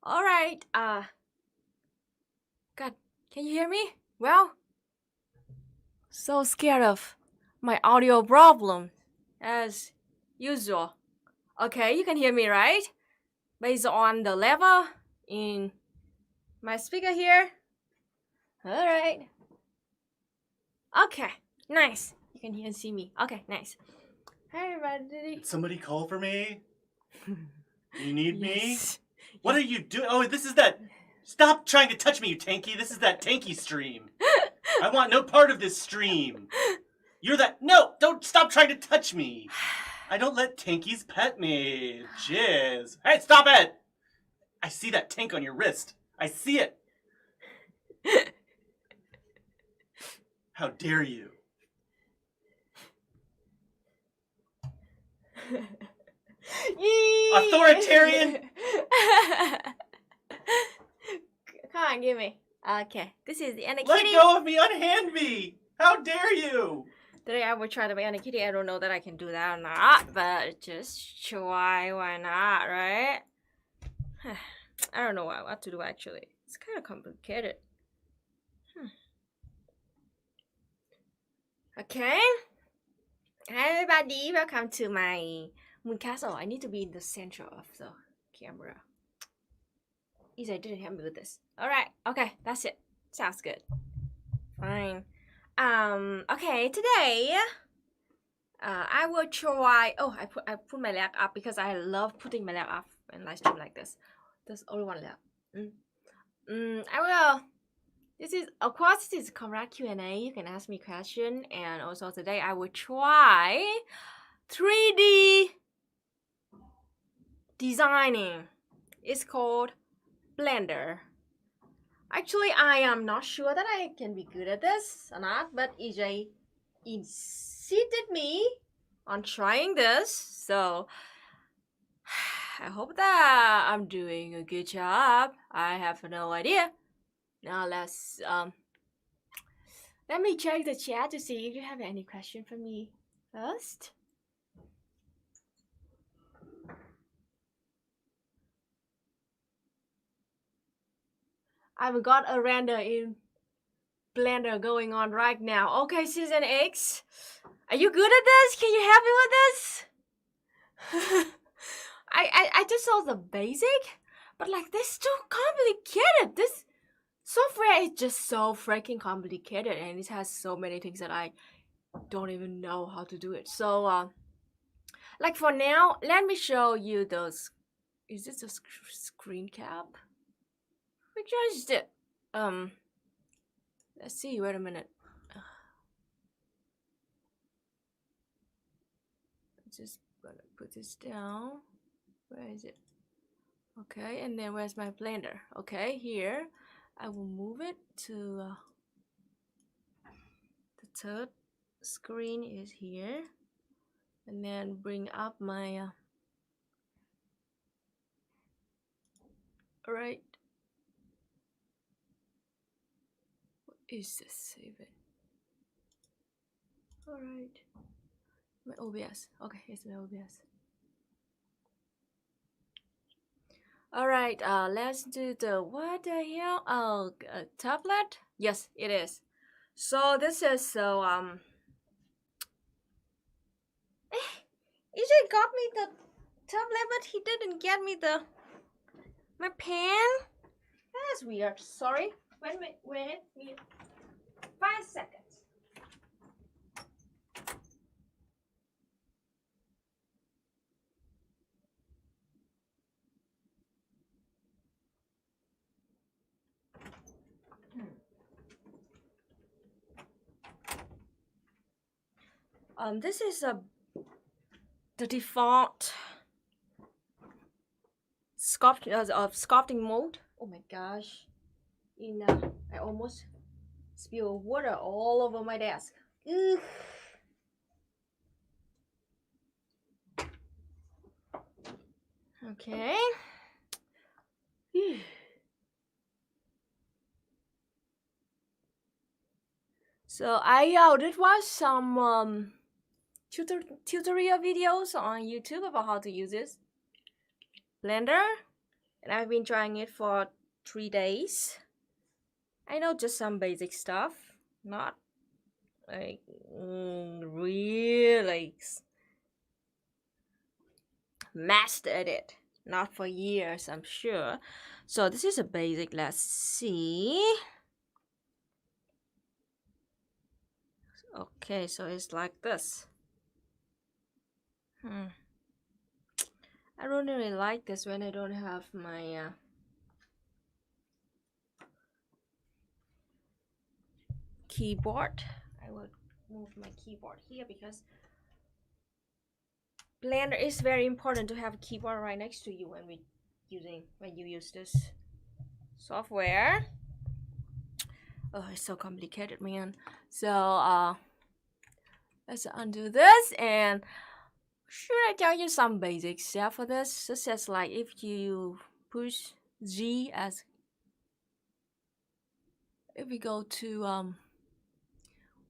Alright, God, can you hear me? Well, so scared of my audio problem, as usual. Okay, you can hear me, right? Based on the level in my speaker here. Alright. Okay, nice. You can hear and see me. Okay, nice. Hi, everybody. Did somebody call for me? You need Yes. me? What are you doing? Oh, this is that... Stop trying to touch me, you tanky. This is that tanky stream. I want no part of this stream. You're that... No, don't stop trying to touch me. I don't let tankies pet me. Jizz. Hey, stop it! I see that tank on your wrist. I see it. How dare you? Authoritarian! Come on, give me. Okay, this is the Anna Let Kitty. go of me! Unhand me! How dare you! Today I will try to be Anna Kitty. I don't know that I can do that or not, but just try. Why not, right? I don't know what to do actually. It's kind of complicated. Okay. Hi everybody, welcome to my MOONCAST. Oh, I need to be in the center of the camera. Easy, didn't help me with this. Alright, okay, that's it. Sounds good. Fine. Okay, today I will try. Oh, I put my leg up because I love putting my leg up and live stream like this. There's only one leg. I will. This is, of course, this is correct Q&A. You can ask me question, and also today I will try 3D designing. It's called Blender. Actually, I am not sure that I can be good at this or not, but EJ insisted me on trying this, so I hope that I'm doing a good job. I have no idea. Now let's let me check the chat to see if you have any question for me first. I've got a render in Blender going on right now. Okay, Season X, are you good at this? Can you help me with this? I just saw the basic, but like this too complicated. This software is just so freaking complicated, and it has so many things that I don't even know how to do it. So like for now, let me show you those. Is this a screen cap? Which is it? Let's see. Wait a minute. I'm just gonna put this down. Where is it? Okay, and then where's my Blender? Okay, here. I will move it to the third screen is here, and then bring up my alright. What is this even? Alright. My OBS. Okay, it's my OBS. Alright, let's do the what the hell? Oh, tablet? Yes, it is. So this is EJ got me the tablet, but he didn't get me my pen. That's weird. Sorry. Wait. 5 seconds. This is the default sculpting mode. Oh my gosh! I almost spilled water all over my desk. Ugh. Okay. So I did watch some tutorial videos on YouTube about how to use this Blender, and I've been trying it for 3 days. I know just some basic stuff, not like real like mastered it, not for years, I'm sure. So this is a basic. Let's see. Okay, so it's like this. I don't really like this when I don't have my keyboard. I will move my keyboard here because Blender is very important to have a keyboard right next to you when you use this software. Oh, it's so complicated, man. So let's undo this, and should I tell you some basic stuff for this? Such as like if you push G as if we go to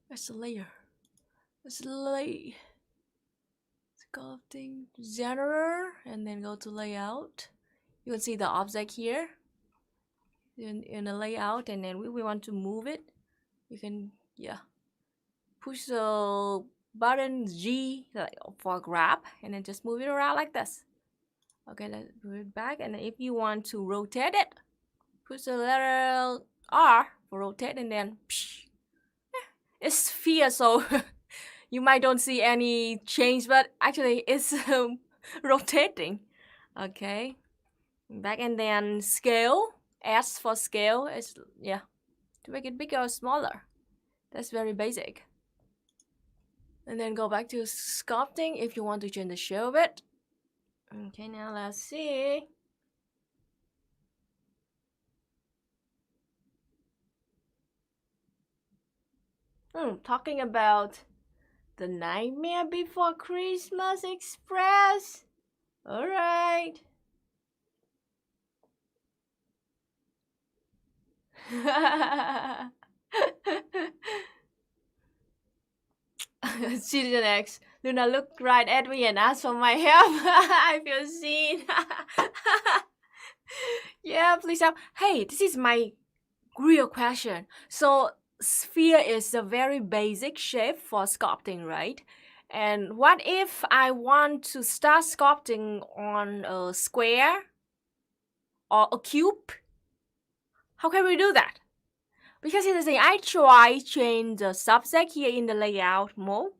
where's the layer? Let's go thing genre and then go to layout. You can see the object here in the layout, and then we want to move it. You can push the button G like for grab, and then just move it around like this. Okay, let's move it back, and if you want to rotate it, push the letter R for rotate, and then it's sphere, so you might don't see any change, but actually it's rotating. Okay, back, and then scale. S for scale is to make it bigger or smaller. That's very basic. And then go back to sculpting if you want to change the shape of it. Okay, now let's see. Talking about the Nightmare Before Christmas Express. All right. Citizen X, do not look right at me and ask for my help. I feel seen. Yeah, please help. Hey, this is my real question. So sphere is a very basic shape for sculpting, right? And what if I want to start sculpting on a square or a cube? How can we do that? Because here's the thing, I try change the subject here in the layout mode.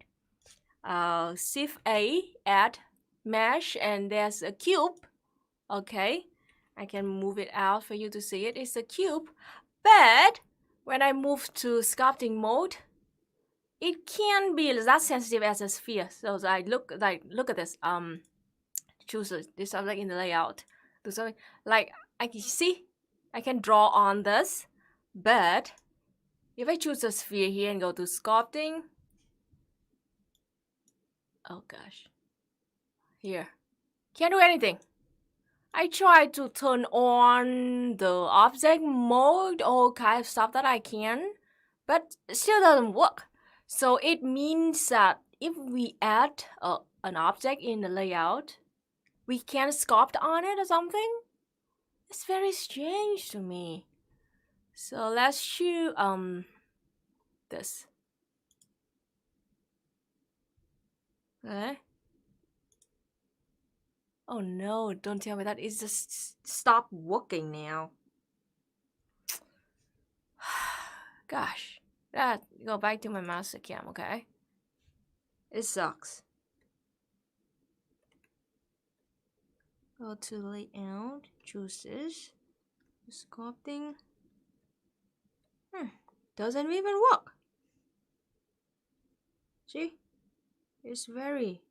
Shift A, add mesh, and there's a cube. Okay, I can move it out for you to see it. It's a cube, but when I move to sculpting mode, it can be that sensitive as a sphere. So I look at this. Choose this subject in the layout. Do something like I can see. I can draw on this, but if I choose a sphere here and go to sculpting, oh gosh, here, can't do anything. I try to turn on the object mode, all kind of stuff that I can, but it still doesn't work. So it means that if we add an object in the layout, we can sculpt on it or something. It's very strange to me. So let's choose this. Okay. Oh no, don't tell me that it's just stopped working now. Gosh. Go back to my master cam, okay? It sucks. Go to layout, choose this. Sculpting. Doesn't even work. See? It's very...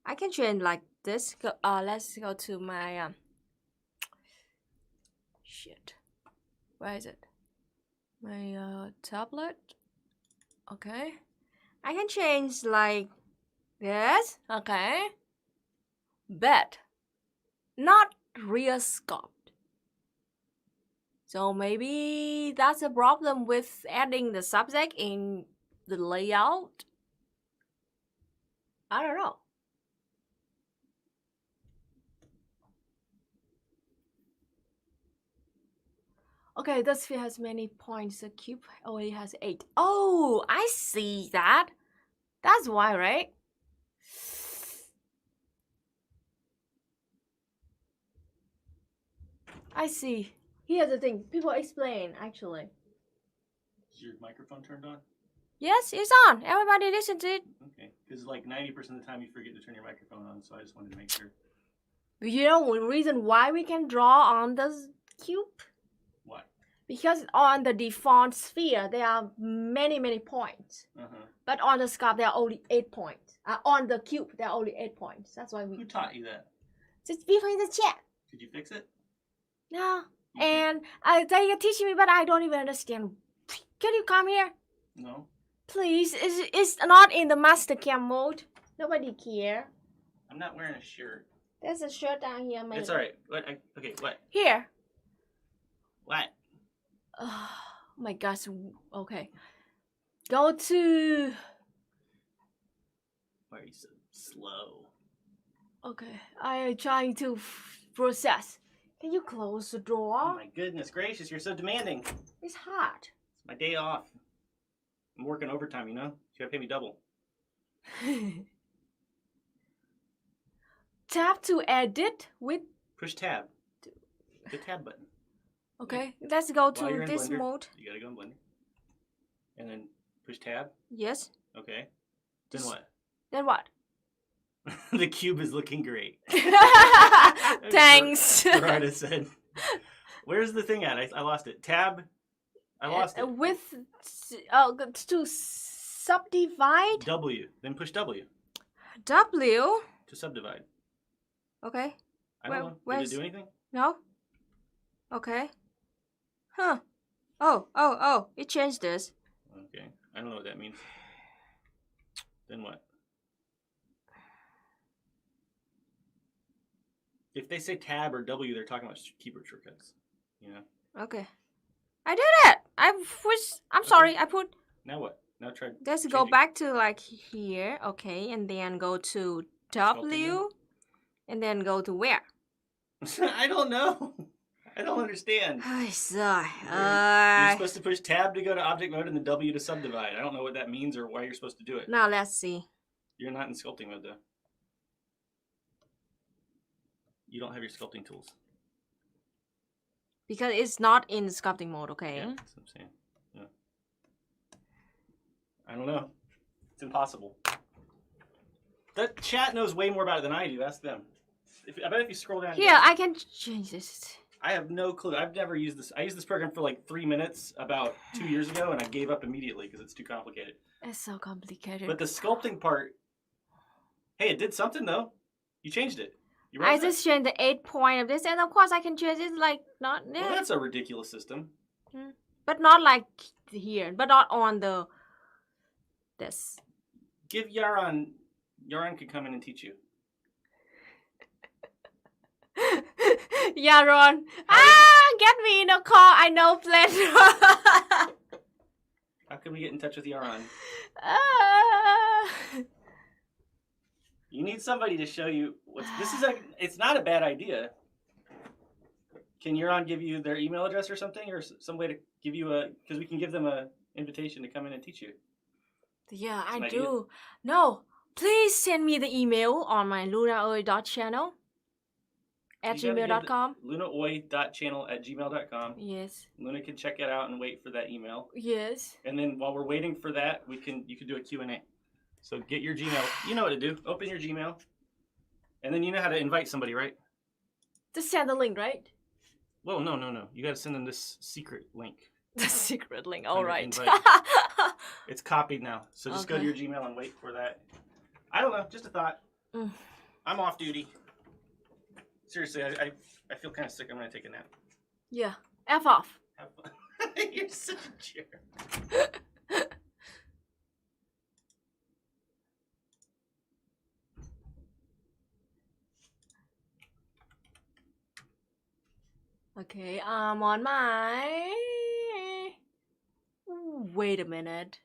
I can change like this. Let's go to my... Shit. Where is it? My tablet. Okay. I can change like this. Okay. But not real sculpt. So maybe that's a problem with adding the subject in the layout. I don't know. Okay, the sphere has many points. The cube only has 8. Oh, I see that. That's why, right? I see. Here's the thing. People explain, actually. Is your microphone turned on? Yes, it's on. Everybody listen to it. Okay, because like 90% of the time you forget to turn your microphone on, so I just wanted to make sure. You know the reason why we can draw on the cube? Why? Because on the default sphere, there are many points. But on the scarf, there are only 8 points. On the cube, there are only 8 points. That's why we... Who taught you that? Just people in the chat. Did you fix it? No. And they are teaching me, but I don't even understand. Can you come here? No. Please. It's not in the master cam mode. Nobody care. I'm not wearing a shirt. There's a shirt down here. It's alright. What? Okay, what? Here. What? Oh my gosh. Okay. Go to... Why are you so slow? Okay. I am trying to process. Can you close the door? Oh my goodness gracious, you're so demanding. It's hot. It's my day off. I'm working overtime, you know? You gotta pay me double. Tap to edit with... Push tab. The tab button. Okay, let's go While you're to in this Blender, mode. You gotta go in Blender. And then push tab. Yes. Okay. Then what? Then what? The cube is looking great. Thanks. Dorada said. Where's the thing at? I lost it. Tab. I lost it. With to subdivide. W. Then push W. W. To subdivide. Okay. I don't know. Did it do anything? No. Okay. Huh. Oh. It changed this. Okay. I don't know what that means. Then what? If they say tab or W, they're talking about keyboard shortcuts. You know? Okay. I did it! I'm sorry, I put... Now what? Now try... Let's go back to like here. Okay, and then go to W. And then go to where? I don't know. I don't understand. I saw. You're supposed to push tab to go to object mode and the W to subdivide. I don't know what that means or why you're supposed to do it. Now let's see. You're not in sculpting mode though. You don't have your sculpting tools. Because it's not in sculpting mode, okay? Yeah, that's what I'm saying. Yeah. I don't know. It's impossible. The chat knows way more about it than I do. Ask them. I bet if you scroll down here, I can change this. I have no clue. I've never used this. I used this program for like 3 minutes about 2 years ago, and I gave up immediately because it's too complicated. It's so complicated. But the sculpting part, hey, it did something though. You changed it. I just changed the 8 point of this, and of course I can change it like not. Well, that's a ridiculous system. But not like here, but not on the this. Give Yaron. Yaron can come in and teach you. Yaron, get me in a car. I know Blender. How can we get in touch with Yaron? You need somebody to show you what's. This is like. It's not a bad idea. Can Yaron give you their email address or something, or some way to give you a? Because we can give them a invitation to come in and teach you. Yeah, I do. No, please send me the email on my lunaoi.channel at gmail.com. lunaoi.channel@gmail.com. Yes. Luna can check it out and wait for that email. Yes. And then while we're waiting for that, you can do a Q&A. So get your Gmail. You know what to do. Open your Gmail. And then you know how to invite somebody, right? Just send the link, right? Well, no. You got to send them this secret link. The secret link. All right. It's copied now. So just go to your Gmail and wait for that. I don't know. Just a thought. I'm off duty. Seriously, I feel kind of sick. I'm going to take a nap. Yeah. F off. Have fun. You're such a jerk. Okay, I'm on my... Wait a minute.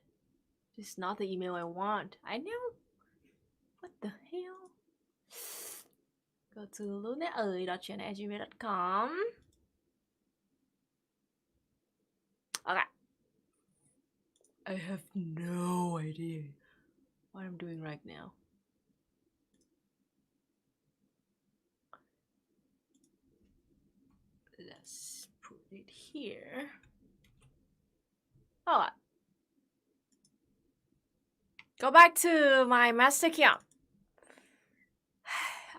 This is not the email I want. I know. What the hell? Go to lunaoi.channel@gmail.com. have no idea what I'm doing right now. Let's put it here. Alright. Go back to my master camp.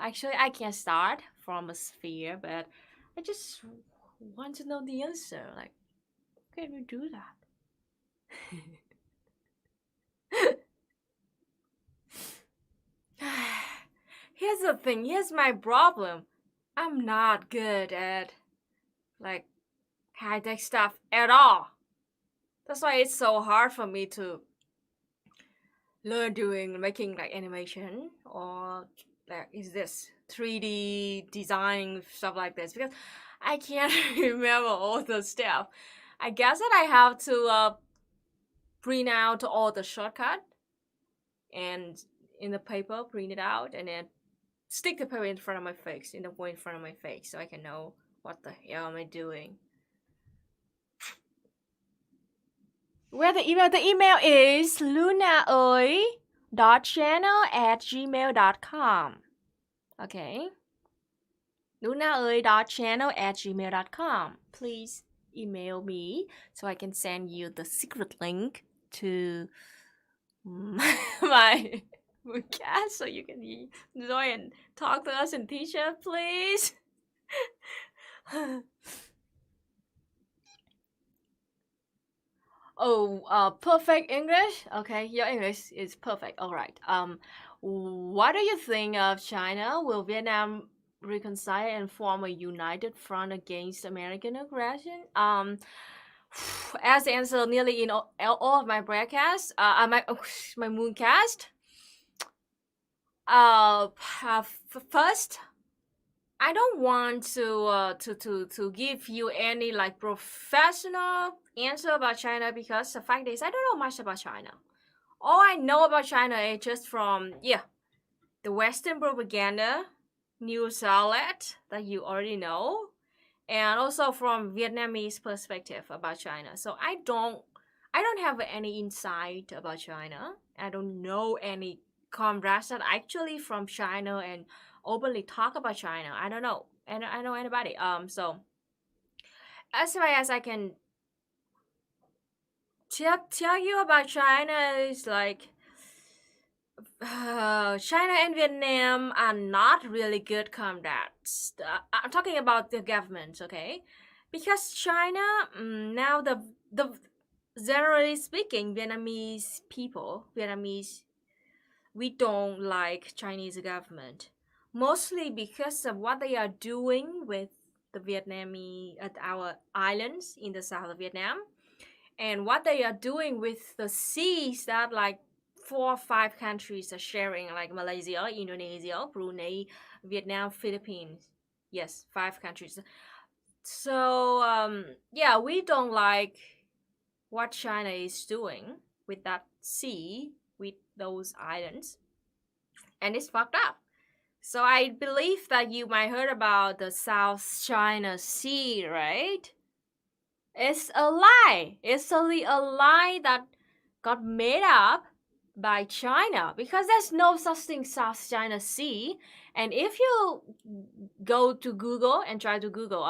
Actually, I can start from a sphere, but I just want to know the answer. Like, how can we do that? Here's the thing, here's my problem. I'm not good at like high-tech stuff at all. That's why it's so hard for me to learn making like animation or like is this 3D design stuff like this, because I can't remember all the stuff. I guess that I have to print out all the shortcut and in the paper print it out and then stick the paper in front of my face, in the way in front of my face, so I can know what the hell am I doing. Where the email is lunaoi.channel@gmail.com. Okay, lunaoi.channel@gmail.com. Please email me so I can send you the secret link to my MOONCAST so you can join and talk to us and teach us, please. Perfect English. Okay, your English is perfect. All right. What do you think of China? Will Vietnam reconcile and form a united front against American aggression? As the answer nearly in all of my broadcasts, my MOONCAST. First, I don't want to give you any like professional answer about China, because the fact is I don't know much about China. All I know about China is just from the Western propaganda news outlet that you already know, and also from Vietnamese perspective about China. So I don't have any insight about China. I don't know any comrades that actually from China and openly talk about China. I don't know. And I know anybody. So as far as I can tell you about China is like China and Vietnam are not really good comrades. I'm talking about the government, okay? Because China now the generally speaking, Vietnamese we don't like Chinese government, mostly because of what they are doing with the Vietnamese at our islands in the south of Vietnam, and what they are doing with the seas that like 4 or 5 countries are sharing, like Malaysia, Indonesia, Brunei, Vietnam, Philippines. Yes, 5 countries. So we don't like what China is doing with that sea, with those islands, and it's fucked up. So I believe that you might heard about the South China Sea, right? It's a lie. It's only a lie that got made up by China, because there's no such thing South China Sea. And if you go to Google and try to Google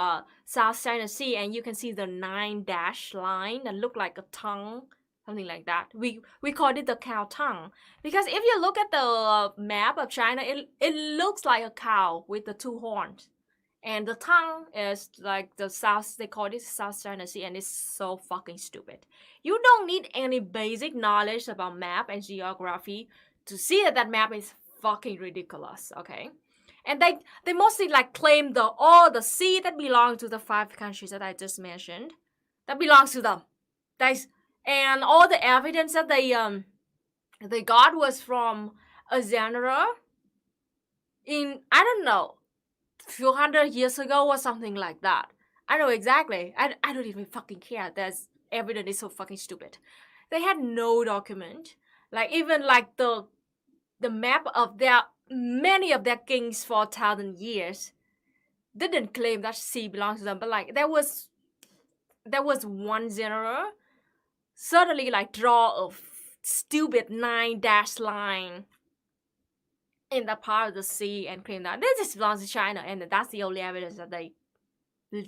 South China Sea, and you can see the 9 dash line that look like a tongue, something like that. We called it the cow tongue, because if you look at the map of China, it looks like a cow with the 2 horns. And the tongue is like the South, they call it South China Sea, and it's so fucking stupid. You don't need any basic knowledge about map and geography to see that map is fucking ridiculous, okay? And they mostly like claim all the sea that belong to the 5 countries that I just mentioned, that belongs to them. And all the evidence that they got was from a genre in, I don't know, few hundred years ago or something like that. I know exactly. I don't even fucking care. There's evidence is so fucking stupid. They had no document. Like even like the map of many of their kings for 1,000 years didn't claim that sea belongs to them. But like there was one general suddenly like draw a stupid 9-dash line in that part of the sea and claim that this belongs to China, and that's the only evidence that they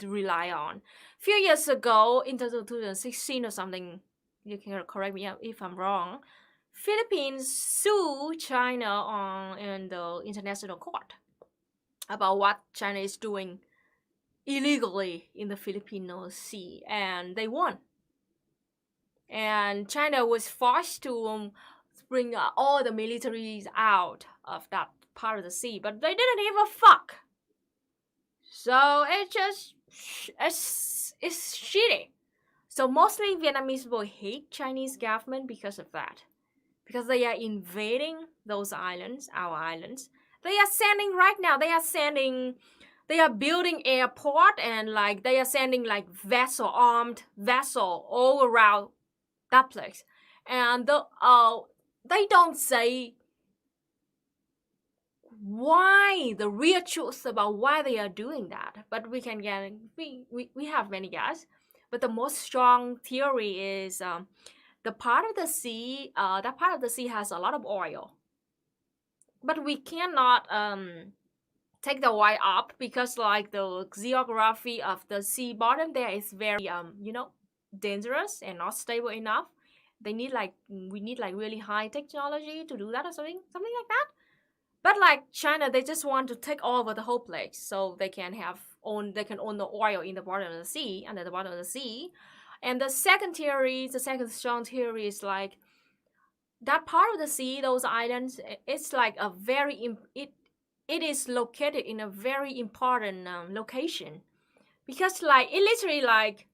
rely on. A few years ago, in 2016 or something, you can correct me if I'm wrong, Philippines sued China in the international court about what China is doing illegally in the Filipino Sea, and they won. And China was forced to bring all the militaries out of that part of the sea, but they didn't give a fuck. So it's shitty. So mostly Vietnamese people hate Chinese government because of that, because they are invading those islands, our islands. They are building airport, and like they are sending like armed vessel all around that place, and they don't say why, the real truth about why they are doing that, but we have many guys, but the most strong theory is the part of the sea that part of the sea has a lot of oil, but we cannot take the oil up because like the geography of the sea bottom there is very dangerous and not stable enough. We need like really high technology to do that or something like that. But like China, they just want to take over the whole place so they can own the oil in the bottom of the sea, under the bottom of the sea. And the second strong theory is like that part of the sea, those islands, it's like it is located in a very important location, because like it literally like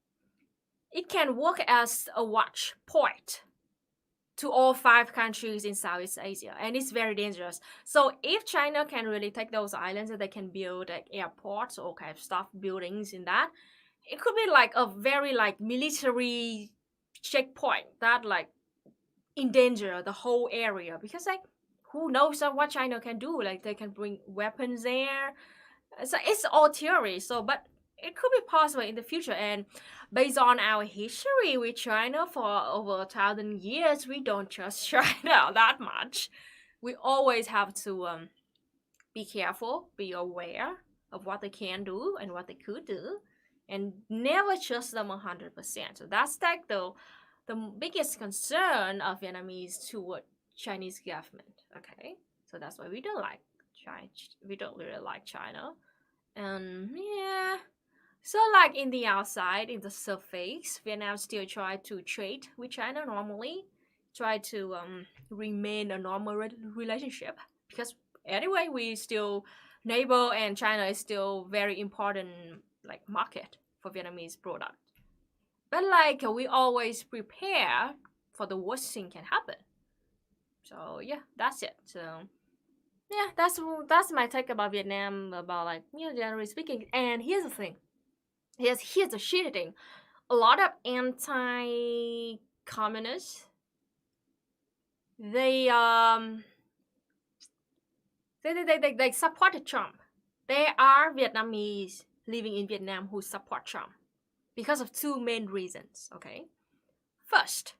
it can work as a watch point to all 5 countries in Southeast Asia, and it's very dangerous. So if China can really take those islands and they can build like airports or kind of stuff buildings in that, it could be like a very like military checkpoint that like endanger the whole area, because like who knows what China can do, like they can bring weapons there. So it's all theory, so but it could be possible in the future. And based on our history with China for over 1,000 years, we don't trust China that much. We always have to be careful, be aware of what they can do and what they could do, and never trust them 100%. So that's like the biggest concern of Vietnamese toward Chinese government. Okay, so that's why we don't like China. We don't really like China. And yeah, so like in the outside, in the surface, Vietnam still try to trade with China normally, try to remain a normal relationship, because anyway we still neighbor, and China is still very important like market for Vietnamese product. But like we always prepare for the worst thing can happen. So yeah, that's it. So yeah, that's my take about Vietnam, about like generally speaking. And here's the thing. Here's the shitty thing. A lot of anti-communists, they supported Trump. There are Vietnamese living in Vietnam who support Trump because of 2 main reasons. Okay, first,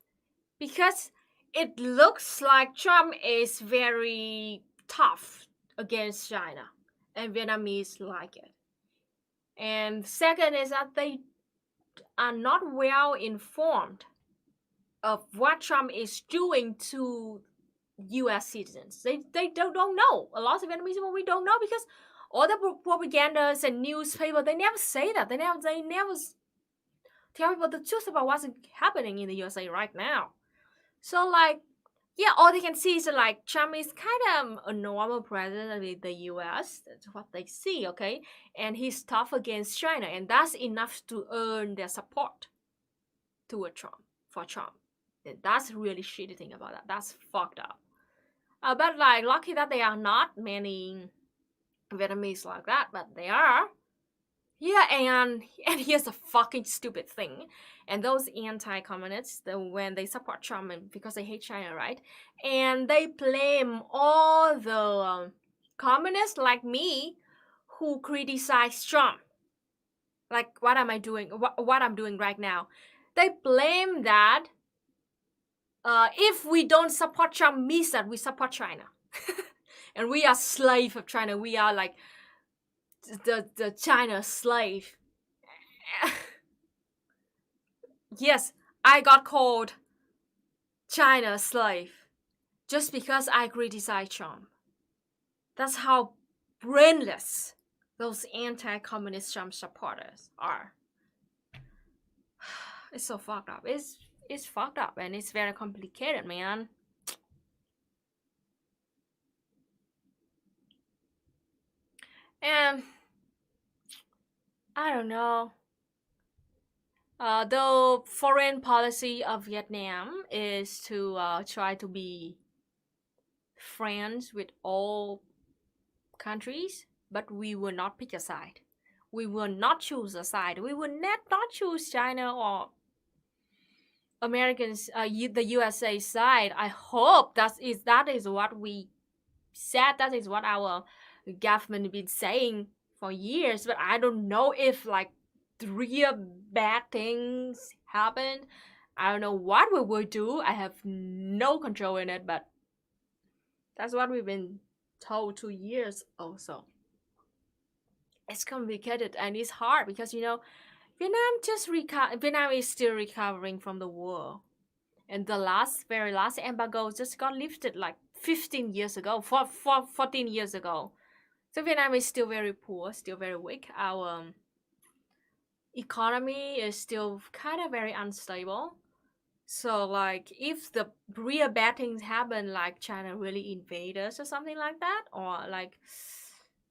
because it looks like Trump is very tough against China, and Vietnamese like it. And second is that they are not well informed of what Trump is doing to U.S. citizens. They don't know. A lot of Vietnamese people, we don't know, because all the propagandas and newspaper, they never say that. They never tell people the truth about what's happening in the USA right now. So like, yeah, all they can see is like Trump is kind of a normal president of the US. That's what they see, okay? And he's tough against China, and that's enough to earn their support toward Trump, for Trump. And that's really shitty thing about that. That's fucked up. But like, lucky that there are not many Vietnamese like that, but they are. Yeah, and here's a fucking stupid thing. And those anti-communists, when they support Trump because they hate China, right? And they blame all the communists like me who criticize Trump. Like, what am I doing? What I'm doing right now? They blame that if we don't support Trump, means that we support China. And we are slave of China. We are like the China slave. Yes, I got called China slave just because I criticize Trump. That's how brainless those anti-communist Trump supporters are. It's so fucked up. It's fucked up and it's very complicated, man. And I don't know. The foreign policy of Vietnam is to try to be friends with all countries, but we will not pick a side. We will not choose a side. We will not choose China or Americans, the USA side. I hope that is what we said. That is what our government been saying for years. But I don't know if like real bad things happen. I don't know what we will do. I have no control in it, but that's what we've been told 2 years also. It's complicated and it's hard because Vietnam is still recovering from the war, and the very last embargo just got lifted like 15 years ago, 14 years ago. So Vietnam is still very poor, still very weak. Our economy is still kind of very unstable. So like if the real bad things happen, like China really invade us or something like that, or like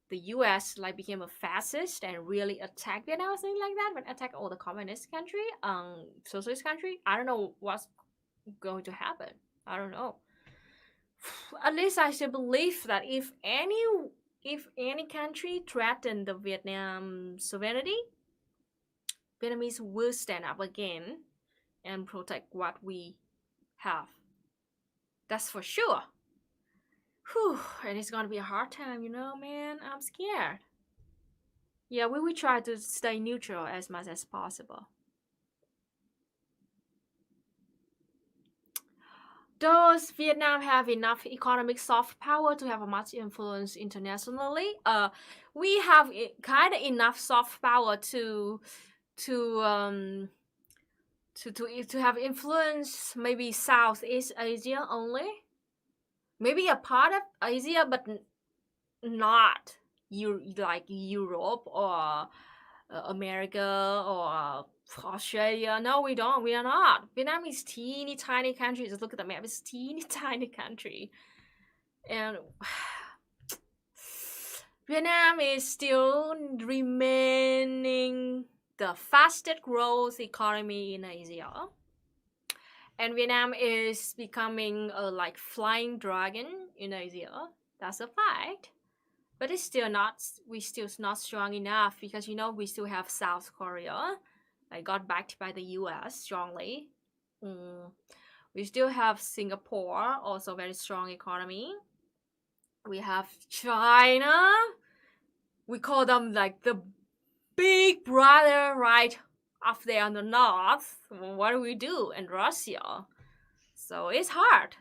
the US like became a fascist and really attack Vietnam or something like that, but attack all the communist country, socialist country, I don't know what's going to happen. I don't know. At least I still believe that if any country threaten the Vietnam sovereignty, Vietnamese will stand up again and protect what we have. That's for sure. Whew, and it's gonna be a hard time, man. I'm scared. Yeah, we will try to stay neutral as much as possible. Does Vietnam have enough economic soft power to have much influence internationally? We have kind of enough soft power to have influence maybe Southeast Asia only, maybe a part of Asia, but not like Europe or America or Australia. No, we don't. We are not. Vietnam is teeny tiny country. Just look at the map. It's teeny tiny country, and Vietnam is still remaining the fastest growth economy in Asia. And Vietnam is becoming a like flying dragon in Asia. That's a fact. But we're still not strong enough because we still have South Korea, like got backed by the US strongly. We still have Singapore, also very strong economy. We have China. We call them like the big brother right up there on the north. What do we do? And Russia. So it's hard.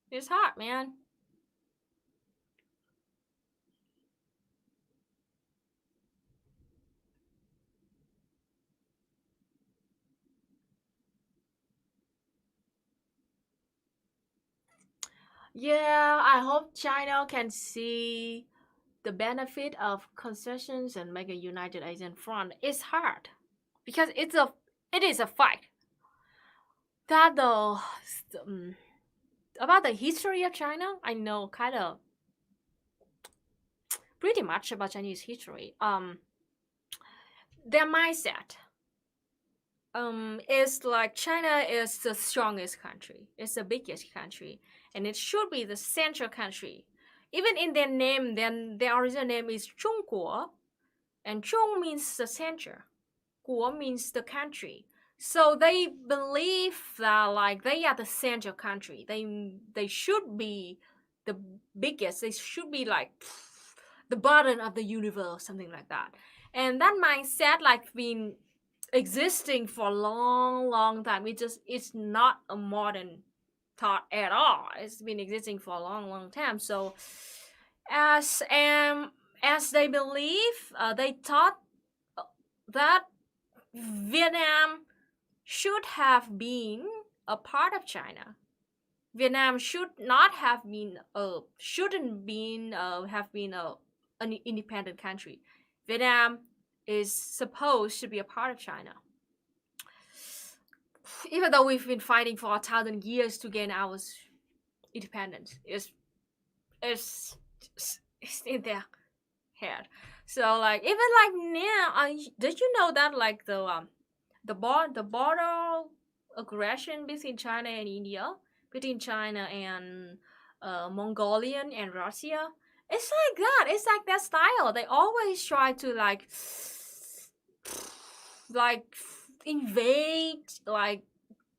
It's hard, man. Yeah, I hope China can see the benefit of concessions and make a united Asian front. It's hard because it is a fight. That about the history of China, I know kind of pretty much about Chinese history. Their mindset is like China is the strongest country. It's the biggest country, and it should be the central country. Even in their name, then their original name is Zhongguo, and Zhong means the center, Guo means the country. So they believe that like they are the central country. They should be the biggest. They should be like the bottom of the universe, something like that. And that mindset like been existing for a long time. It's not a modern thought at all. It's been existing for a long time. So as they believe, they thought that Vietnam should have been a part of China. Vietnam should not have been shouldn't been have been an independent country. Vietnam is supposed to be a part of China. Even though we've been fighting for 1,000 years to gain our independence, it's in their head. So like even like now, did you know that like the border aggression between China and India, between China and Mongolian and Russia, it's like that. It's like that style. They always try to like invade like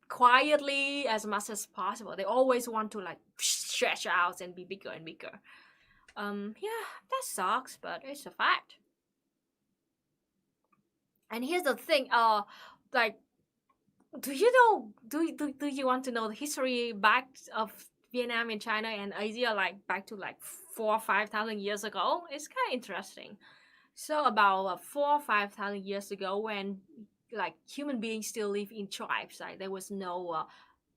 quietly as much as possible. They always want to like stretch out and be bigger and bigger. Yeah, that sucks, but it's a fact. And here's the thing, like, do you know? Do you want to know the history back of Vietnam and China and Asia, like back to like 4 or 5 thousand years ago? It's kind of interesting. So about 4 or 5 thousand years ago, when like human beings still live in tribes, like there was no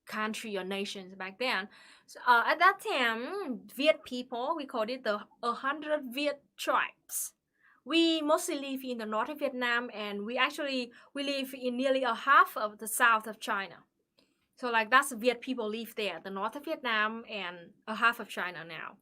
country or nations back then. So at that time, Viet people, we called it the 100 tribes. We mostly live in the north of Vietnam, and we live in nearly a half of the south of China. So like that's Viet people live there, the north of Vietnam and a half of China now.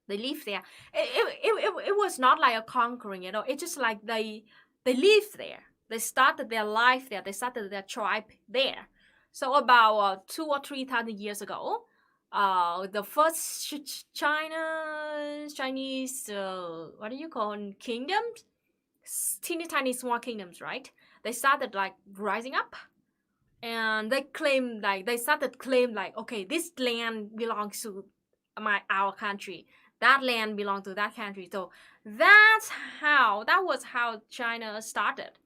They live there. It was not like a conquering, It's just like they lived there. They started their life there. They started their tribe there. So about 2 or 3 thousand years ago, the first Chinese, what do you call it, kingdoms? Teeny tiny small kingdoms, right? They started like rising up, and they started claim like, okay, this land belongs to our country, that land belonged to that country. So that was how China started.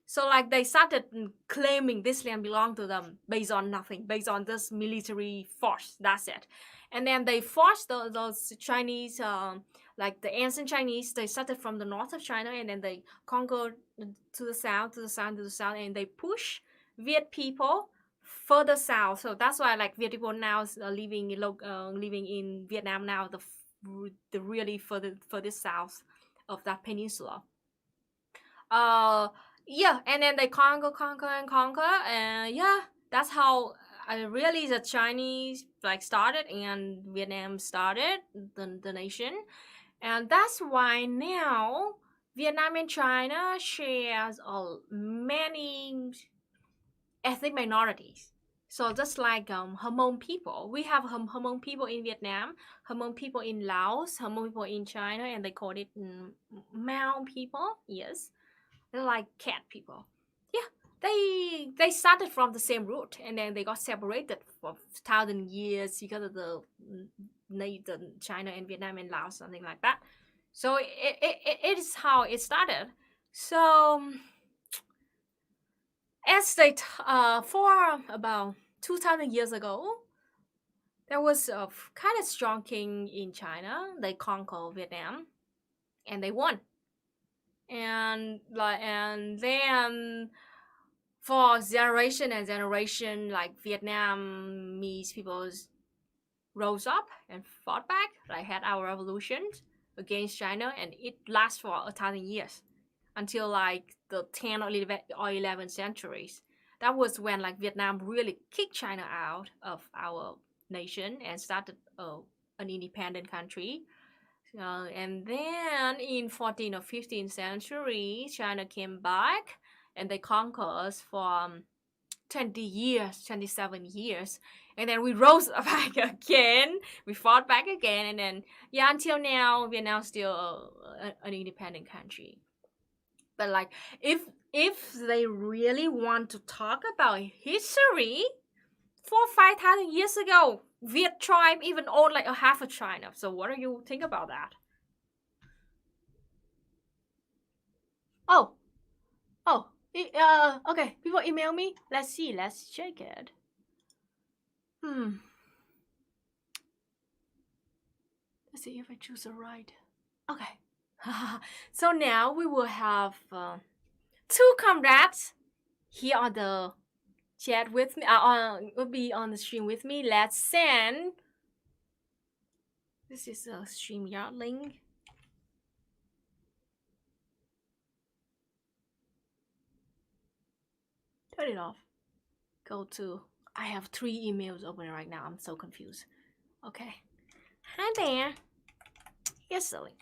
So like they started claiming this land belonged to them based on nothing, based on this military force. That's it. And then they forced those Chinese, like the ancient Chinese. They started from the north of China, and then they conquered to the south, and they push Viet people further south. So that's why like Viet people now living in Vietnam now, the really further south of that peninsula. Yeah, and then they conquer, and yeah, that's how really the Chinese like started, and Vietnam started the nation, and that's why now Vietnam and China shares many ethnic minorities. So just like Hmong people, we have Hmong people in Vietnam, Hmong people in Laos, Hmong people in China, and they call it Mao people. Yes, they're like cat people. Yeah, they started from the same root, and then they got separated for 1,000 years because of the China and Vietnam and Laos, something like that. So it is how it started. So as they for about 2,000 years ago, there was a kind of strong king in China. They conquered Vietnam, and they won. And then for generation and generation, like Vietnamese people rose up and fought back, like had our revolutions against China, and it lasts for 1,000 years until like the 10 or 11 centuries. That was when like Vietnam really kicked China out of our nation and started an independent country. And then in 14th or 15th century, China came back and they conquered us for 20 years, 27 years. And then we rose back again. We fought back again. And then, yeah, until now, we're now still an independent country. But like, if they really want to talk about history, 4 or 5 thousand years ago, Viet tribe even owned like a half of China. So what do you think about that? Oh, okay. People email me. Let's see. Let's check it. Let's see if I choose the right. Okay. So now we will have 2 comrades here on the chat with me. Will be on the stream with me. Let's send. This is a StreamYard link. Turn it off. Go to. I have 3 emails open right now. I'm so confused. Okay. Hi there. Here's the link.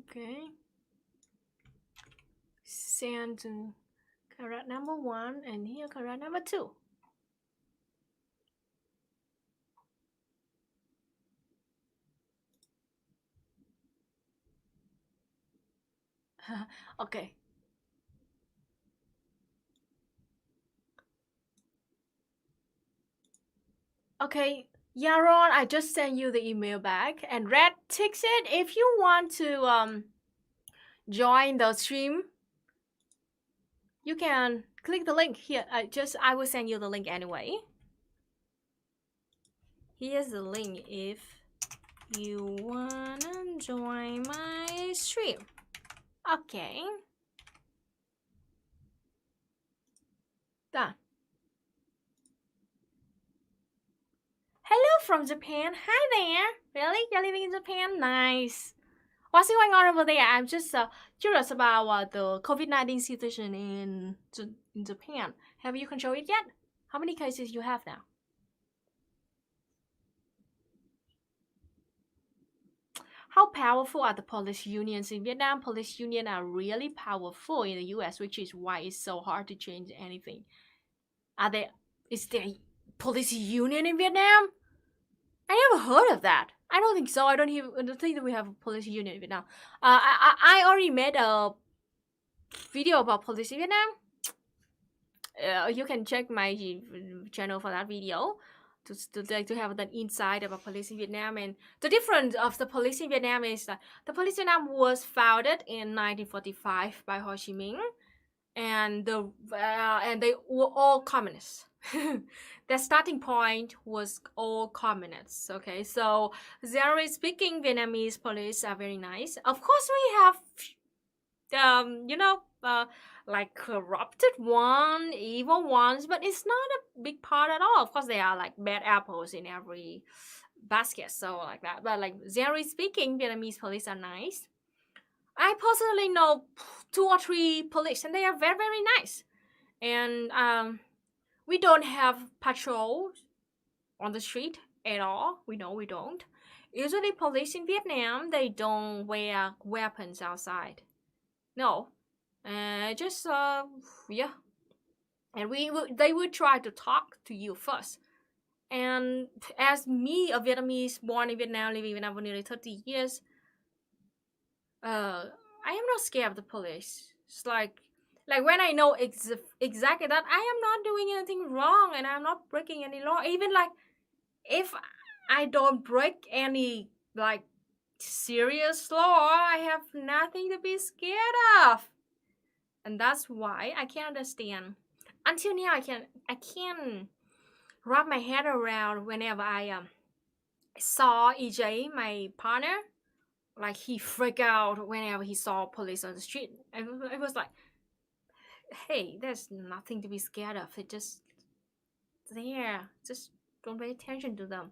Okay. Send to comrade number 1 and here comrade number 2. Okay. Okay, Yaron, I just sent you the email back, and Red ticks it. If you want to join the stream, you can click the link here. I will send you the link anyway. Here's the link if you wanna join my stream. Okay. Done. Hello from Japan. Hi there. Really? You're living in Japan? Nice. What's going on over there? I'm just curious about the COVID-19 situation in Japan. Have you controlled it yet? How many cases you have now? How powerful are the police unions in Vietnam? Police unions are really powerful in the US, which is why it's so hard to change anything. Is there police union in Vietnam? I never heard of that. I don't think so. I don't think that we have a police union in Vietnam. I already made a video about police in Vietnam. You can check my channel for that video to have an insight about police in Vietnam. And the difference of the police in Vietnam is that the police in Vietnam was founded in 1945 by Ho Chi Minh, and they were all communists. Their starting point was all communists. Okay, so generally speaking, Vietnamese police are very nice. Of course, we have like corrupted one, evil ones, but it's not a big part at all. Of course, there are like bad apples in every basket, so like that. But like generally speaking, Vietnamese police are nice. I personally know 2 or 3 police, and they are very, very nice. And we don't have patrols on the street at all. We don't. Usually, police in Vietnam, they don't wear weapons outside. No, just yeah. And they would try to talk to you first. And as me, a Vietnamese born in Vietnam, living in Vietnam for nearly 30 years, I am not scared of the police. It's like when I know exactly that I am not doing anything wrong and I'm not breaking any law. Even like if I don't break any like serious law, I have nothing to be scared of. And that's why I can't understand. Until now, I can't wrap my head around whenever I saw EJ, my partner, like he freaked out whenever he saw police on the street. It was like, hey, there's nothing to be scared of. It just there. Just don't pay attention to them.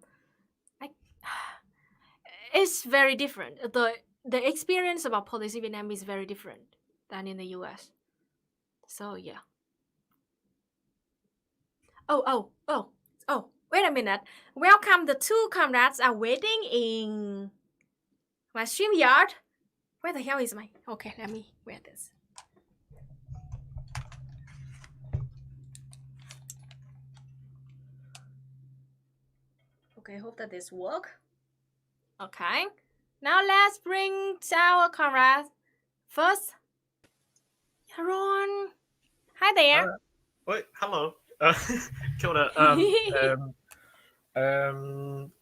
It's very different. The experience about police in Vietnam is very different than in the US. So yeah. Oh, wait a minute. Welcome, the 2 comrades are waiting in my StreamYard. Where the hell is my... Okay, let me wear this. Okay, hope that this works. Okay. Now let's bring our comrades. First, Yaron. Hi there. Wait, hello. Kia ora.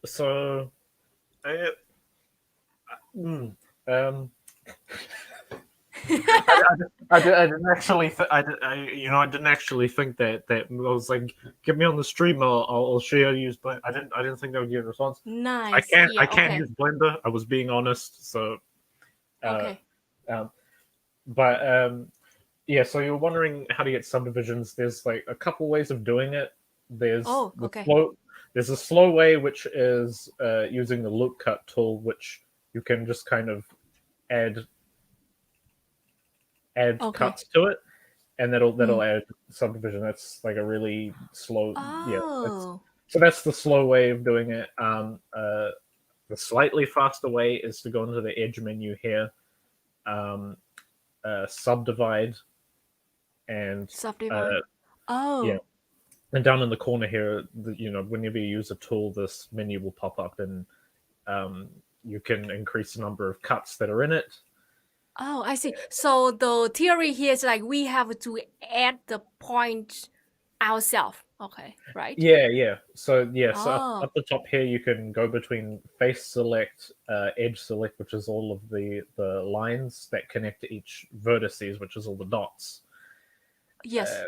So I didn't actually. I didn't actually think that. I was like, get me on the stream. I'll show you how to use Blender. I didn't think that would get a response. Nice. I Yeah. can Okay. use Blender. I was being honest. So, Okay. but yeah. So you're wondering how to get subdivisions. There's like a couple ways of doing it. There's Oh, the okay. slow. There's a slow way, which is using the loop cut tool, which you can just kind of add Okay. cuts to it, and that'll Mm. add subdivision. That's like a really slow. Yeah. Oh. So that's the slow way of doing it. The slightly faster way is to go into the edge menu here, subdivide, and Subdivide. yeah, Oh. and down in the corner here, whenever you use a tool, this menu will pop up, and you can increase the number of cuts that are in it. Oh, I see. So the theory here is like we have to add the point ourselves. Okay, right? Yeah. So Oh. up the top here, you can go between face select, edge select, which is all of the lines that connect to each vertices, which is all the dots. Yes.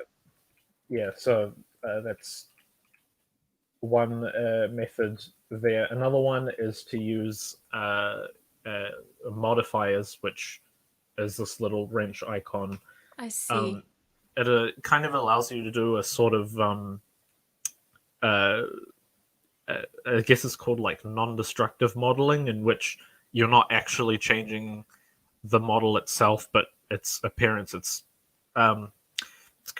Yeah, so that's one method there. Another one is to use modifiers, which is this little wrench icon. I see. It kind of allows you to do a sort of I guess it's called like non-destructive modeling, in which you're not actually changing the model itself, but its appearance. It's kind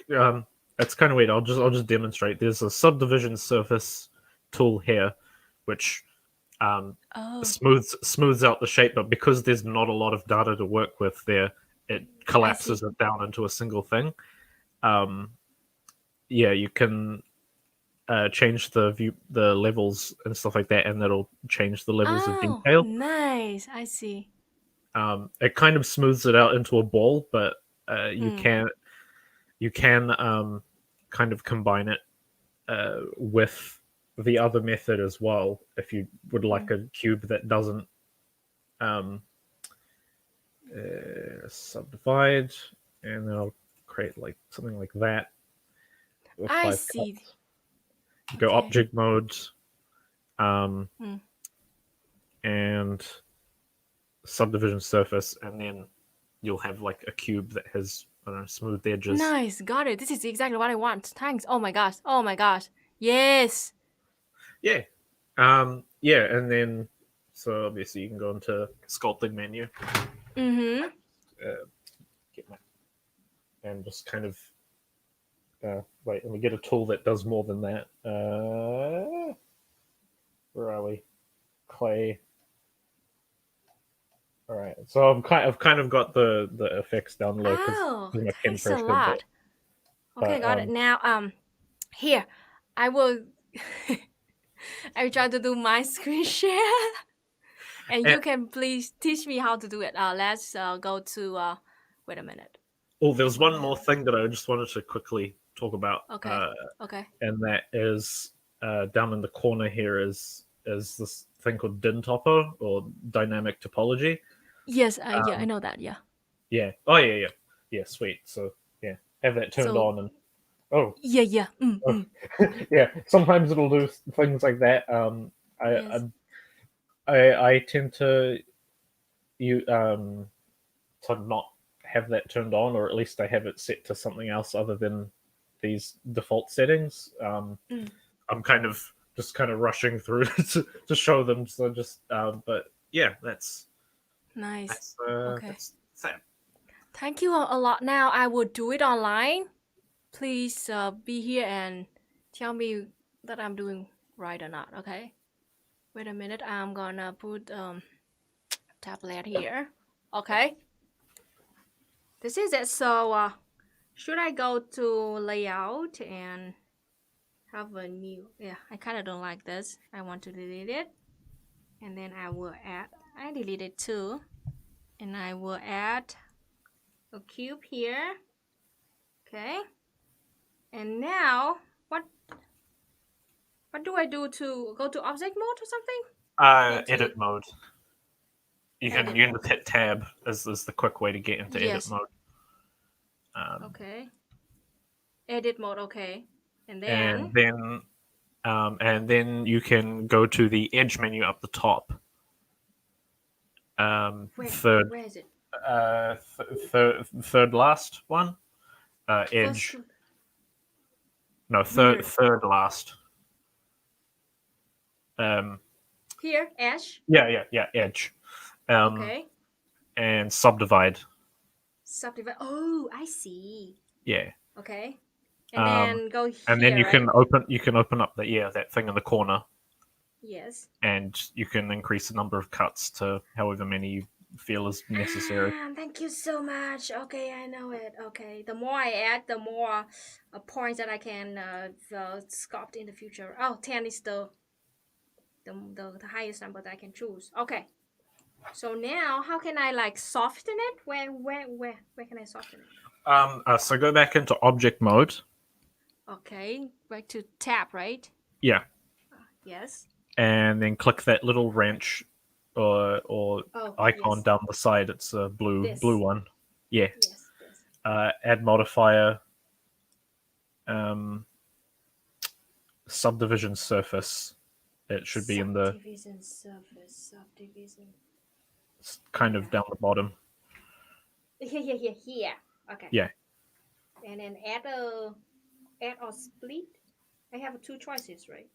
of weird. I'll just demonstrate. There's a subdivision surface tool here, which Oh. smooths out the shape, but because there's not a lot of data to work with there, it collapses it down into a single thing. Yeah, you can change the levels and stuff like that, and that'll change the levels of Oh, detail. nice. I see. It kind of smooths it out into a ball, but you Mm. can kind of combine it with the other method as well if you would like a cube that doesn't subdivide, and then I'll create like something like that with I 5 see. cuts. Go Okay. object mode, and subdivision surface, and then you'll have like a cube that has, I don't know, smooth edges. Nice. Got it. This is exactly what I want. Thanks. Oh my gosh. Oh my gosh. Yes. Yeah. Yeah, and then so obviously you can go into sculpting menu. Mm-hmm. And just kind of wait, let me get a tool that does more than that. Where are we? Clay. All right, so I've kind of got the effects down low Oh, my pen thanks a first. lot. Okay, got it. Now, here, I will. I will try to do my screen share, and you can please teach me how to do it. Let's go to. Wait a minute. Oh, there's one more thing that I just wanted to quickly talk about. Okay. Okay. And that is down in the corner here is this thing called DIN topper, or dynamic topology. Yes. Yeah, I know that. Yeah. Yeah. Oh, yeah. Sweet. So yeah, have that turned on, and oh yeah. yeah. Sometimes it'll do things like that. I tend to to not have that turned on, or at least I have it set to something else other than these default settings. I'm kind of rushing through to show them. So just but yeah, that's nice. Okay. That's that. Thank you a lot. Now I will do it online. Please be here and tell me that I'm doing right or not. Okay. Wait a minute. I'm gonna put tablet here. Okay. This is it. So should I go to layout and have a new? Yeah, I kind of don't like this. I want to delete it, and then I will add. I delete it too, and I will add a cube here. Okay. And now what do I do to go to object mode or something? Thank you. Edit mode. You can just hit tab is the quick way to get into edit Yes. mode. Okay. Edit mode. Okay. And And then. then you can go to the edge menu up the top. Third, Where is it? third last one. Edge. First, No, Where? third last. Here, Edge. Yeah, edge. Okay. And subdivide. Subdivide. Oh, I see. Yeah. Okay. And then go here. And then you right? can open up that thing in the corner, Yes. and you can increase the number of cuts to however many you feel is necessary. Thank you so much. Okay, I know it. Okay, the more I add, the more points that I can sculpt in the future. Oh, 10 is the highest number that I can choose. Okay. So now, how can I like soften it? Where can I soften it? So go back into object mode. Okay, back to tab, right? Yeah. Yes. And then click that little wrench or icon yes. down the side. It's a blue one. Yeah. Yes. Add modifier. Subdivision surface. It should be in the subdivision surface. Subdivision. kind of down the bottom. Here. Okay. Yeah. And then add or split. I have two choices, right?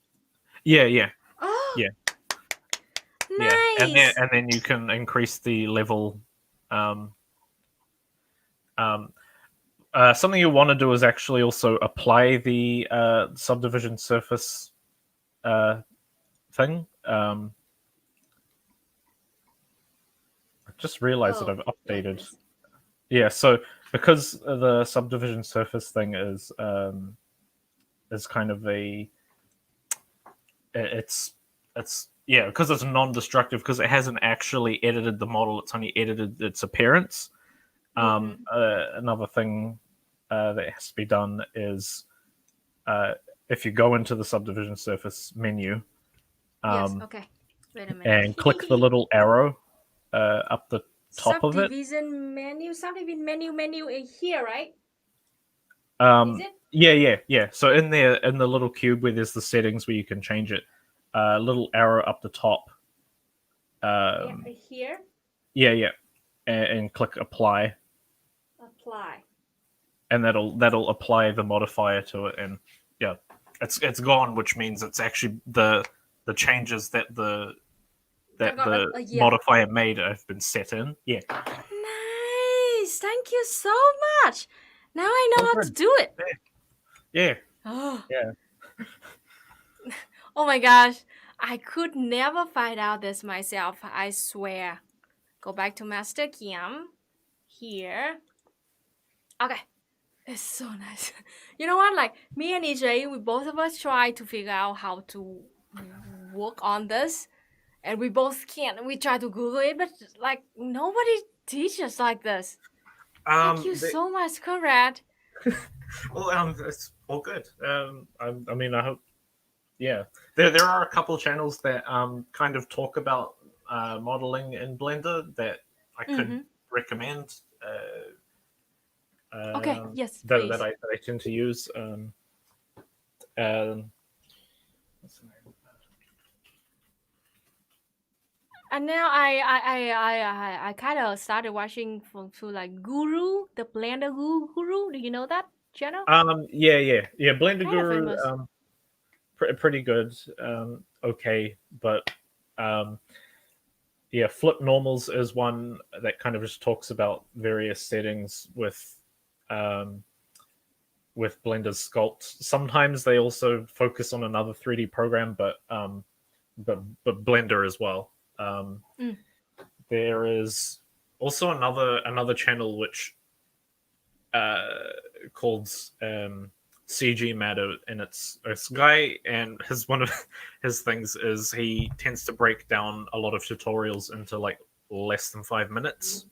Yeah. Oh. Yeah. Nice. Yeah. And then you can increase the level. Something you want to do is actually also apply the subdivision surface thing. I just realized that I've updated. Like yeah, so because the subdivision surface thing is kind of it's because it's non-destructive, because it hasn't actually edited the model, it's only edited its appearance. Another thing that has to be done is if you go into the subdivision surface menu, yes. Okay. Wait a minute. and click the little arrow up the top of it. Subdivision menu here, right? Is it? Yeah. So in the little cube where there's the settings where you can change it, little arrow up the top. Here. Yeah. And click apply. Apply. And that'll apply the modifier to it, and yeah, it's gone, which means it's actually the changes that the modifier made have been set in. Yeah. Nice. Thank you so much. Now I know how to do it. Yeah. Oh. Yeah. Oh my gosh. I could never find out this myself. I swear. Go back to Master Kiam. Here. Okay. It's so nice. You know what? Like me and EJ, we both of us try to figure out how to work on this, and we both can't. We try to Google it, but like nobody teaches like this. Thank you so much, Conrad. Well, it's all good. I mean, I hope. Yeah, there are a couple of channels that kind of talk about modeling in Blender that I could recommend. Okay. Yes. That Please. I tend to use. What's the name? And now I kind of started watching through like Guru, the Blender Guru. Do you know that channel? Yeah. Blender Kind of Guru, famous. pretty good. Okay, but yeah, Flip Normals is one that kind of just talks about various settings with Blender's sculpt. Sometimes they also focus on another 3D program, but Blender as well. There is also another channel which called CG Matter, and it's this guy, and one of his things is he tends to break down a lot of tutorials into like less than 5 minutes.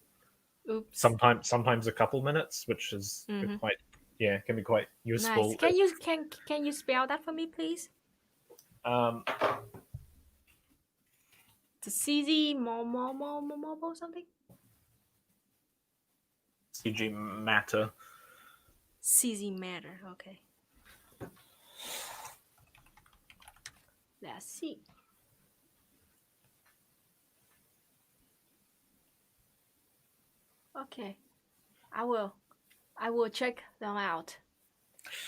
Oops. Sometimes a couple minutes, which is quite can be quite useful. Nice. Can you spell that for me, please? the CZ mobile something. CG Matter. CZ Matter. Okay. Let's see. Okay, I will check them out.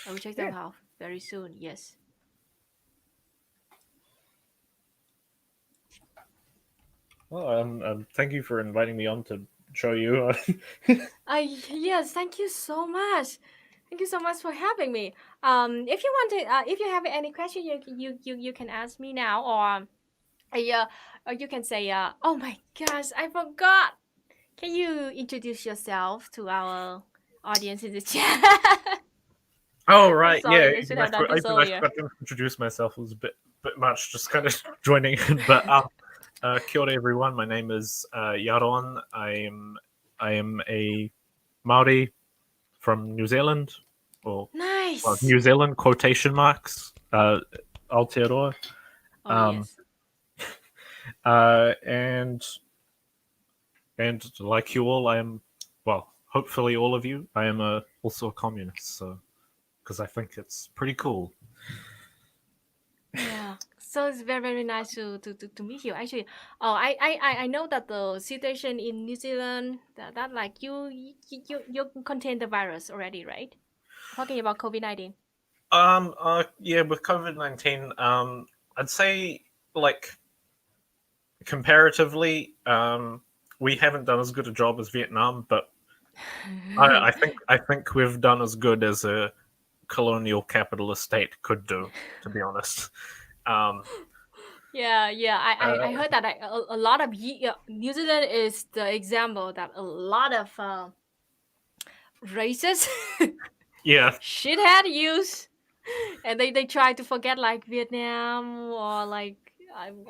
I will check them out very soon. Yes. Well, thank you for inviting me on to show you. Yes, thank you so much. Thank you so much for having me. If you want to, if you have any question, you can ask me now, or you can say, oh my gosh, I forgot. Can you introduce yourself to our audience in the chat? Oh I'm right, sorry, yeah. I should Even I, have done this even I earlier. forgot to introduce myself. It was a bit much, just kind of joining in. But kia ora, everyone. My name is Yaron. I am a Maori from New Zealand, or Nice. New Zealand quotation marks. Aotearoa. Oh Um, yes. And like you all, I am, well, hopefully all of you, I am also a communist. So because I think it's pretty cool. Yeah. So it's very nice to meet you. Actually, I know that the situation in New Zealand that like you contain the virus already, right? Talking about COVID-19. Yeah, with COVID-19, I'd say like comparatively, we haven't done as good a job as Vietnam, but I think we've done as good as a colonial capitalist state could do, to be honest. Um, Yeah, I heard that a lot of New Zealand is the example that a lot of racist yeah, shithead use, and they try to forget like Vietnam or like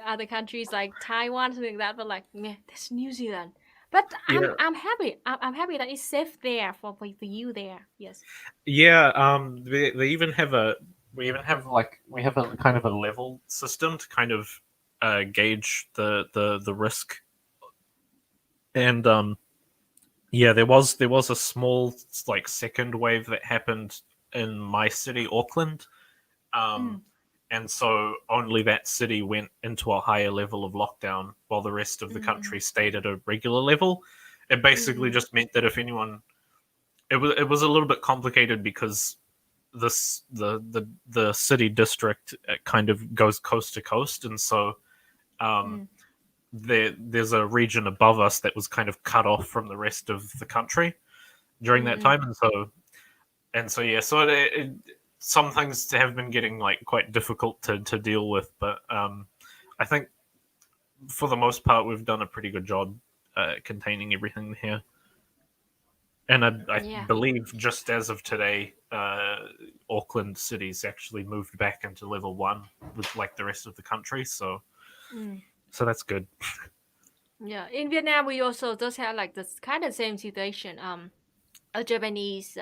other countries like Taiwan, something like that. But like, meh, that's New Zealand. But yeah, I'm happy. I'm happy that it's safe there for you there. Yes. yeah. They even have we have a kind of a level system to kind of gauge the risk, and yeah, there was a small like second wave that happened in my city, Auckland, Mm. and so only that city went into a higher level of lockdown, while the rest of the country Mm. stayed at a regular level. It basically Mm. just meant that if anyone, it was a little bit complicated because this the city district kind of goes coast to coast, and so um, Mm. there's a region above us that was kind of cut off from the rest of the country during that Mm. time, and so yeah, so some things have been getting like quite difficult to deal with, but I think for the most part we've done a pretty good job containing everything here. And I Yeah. believe just as of today, Auckland City's actually moved back into level 1 with like the rest of the country, so Mm. that's good. Yeah. In Vietnam, we also just have like this kind of same situation. A Japanese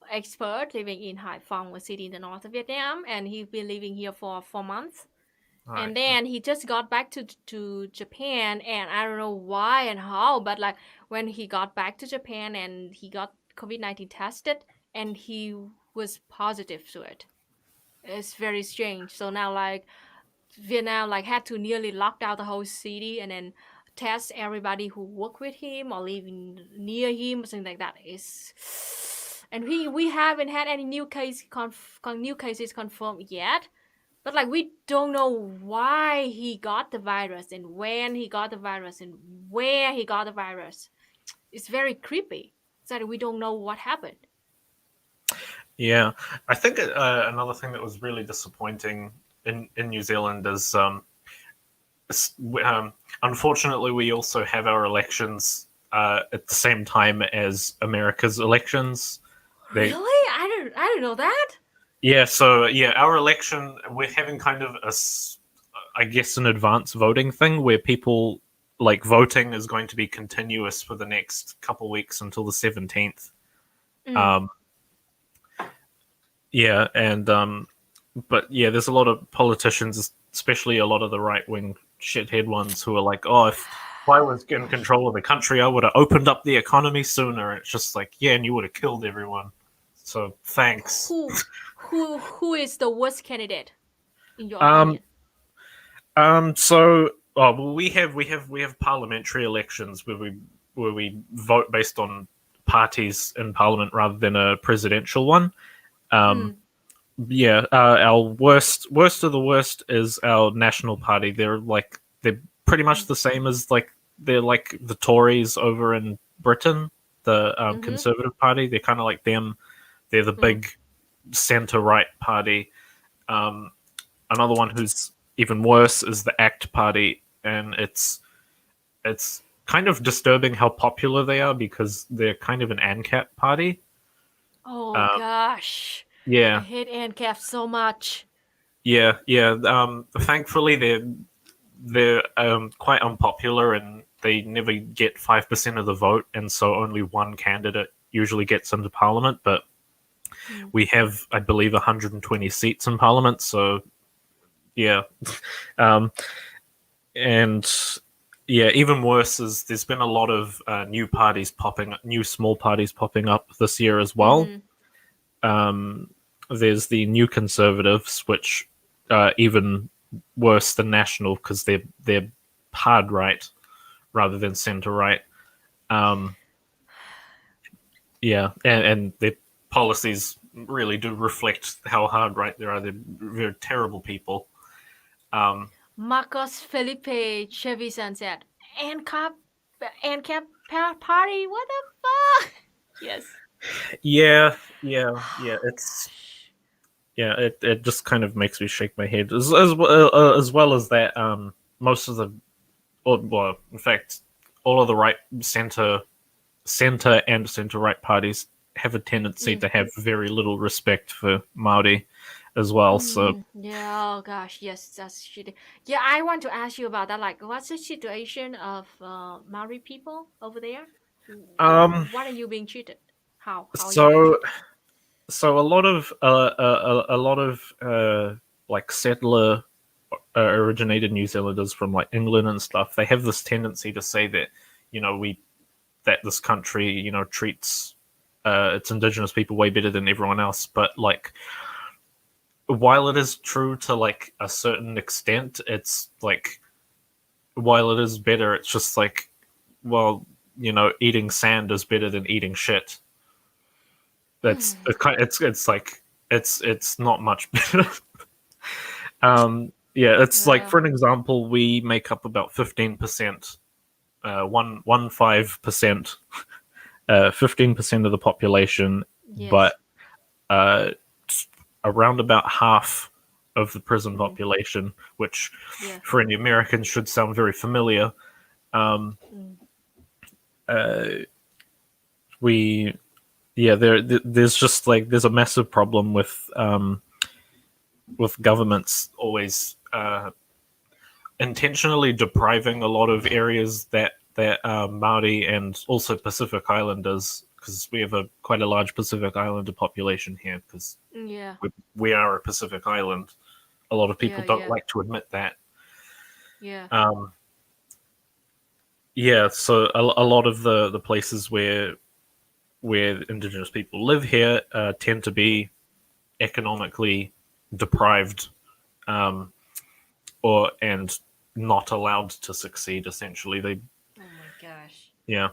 expert living in Hải Phòng, a city in the north of Vietnam, and he's been living here for 4 months. Right. And then he just got back to Japan, and I don't know why and how, but like when he got back to Japan and he got COVID-19 tested, and he was positive to it. It's very strange. So now like Vietnam like had to nearly lock down the whole city and then test everybody who work with him or living near him or something like that. Is and we haven't had any new new cases confirmed yet. But like we don't know why he got the virus and when he got the virus and where he got the virus. It's very creepy. So that we don't know what happened. Yeah, I think another thing that was really disappointing in New Zealand is unfortunately we also have our elections at the same time as America's elections. They Really? I don't know that. Yeah, so yeah, our election, we're having kind of I guess, an advance voting thing where people like voting is going to be continuous for the next couple weeks until the 17th. Mm. Um, yeah, and but yeah, there's a lot of politicians, especially a lot of the right wing shithead ones who are like, oh, if I was in control of the country, I would have opened up the economy sooner. It's just like, yeah, and you would have killed everyone. So thanks. Who is the worst candidate in your Um, opinion? So, well, we have parliamentary elections where we vote based on parties in parliament rather than a presidential one. Yeah, our worst of the worst is our National Party. They're pretty much the same as they're like the Tories over in Britain, the Conservative Party. They're kind of like them. They're the big centre right party. Another one who's even worse is the ACT Party, and it's kind of disturbing how popular they are because they're kind of an ANCAP party. Oh gosh. Yeah. I hate ANCAP so much. Yeah. Thankfully, they're quite unpopular and they never get 5% of the vote, and so only one candidate usually gets into parliament. But we have, I believe, 120 seats in parliament, so yeah. And yeah, even worse is there's been a lot of new small parties popping up this year as well. There's the New Conservatives, which are even worse than National because they're hard right rather than centre right. Yeah, and their policies really do reflect how hard right they are. They're terrible people. Marcos Felipe Trevisan said, ANCAP party? What the fuck? Yes. Yeah. It's it just kind of makes me shake my head as well as that. Most of the, well, in fact, all of the right center and center right parties have a tendency to have very little respect for Maori as well. So yeah, oh gosh, yes, that's shitty. Yeah, I want to ask you about that. Like, what's the situation of Maori people over there? What are you being treated? How are you being treated? So a lot of like settler originated New Zealanders from like England and stuff, they have this tendency to say that that this country treats its indigenous people way better than everyone else. But like, while it is true to like a certain extent, it's like, while it is better, it's just like, well, eating sand is better than eating shit. It's like it's not much better. Yeah, it's like, for an example, we make up about 15%, 15%, 15% of the population, but around about half of the prison population, which for any Americans should sound very familiar. There's just like, there's a massive problem with governments always intentionally depriving a lot of areas that Maori and also Pacific Islanders, because we have quite a large Pacific Islander population here, because we are a Pacific Island. A lot of people don't like to admit that. So a lot of the places where Indigenous people live here tend to be economically deprived, and not allowed to succeed. Essentially, they. Oh my gosh. Yeah.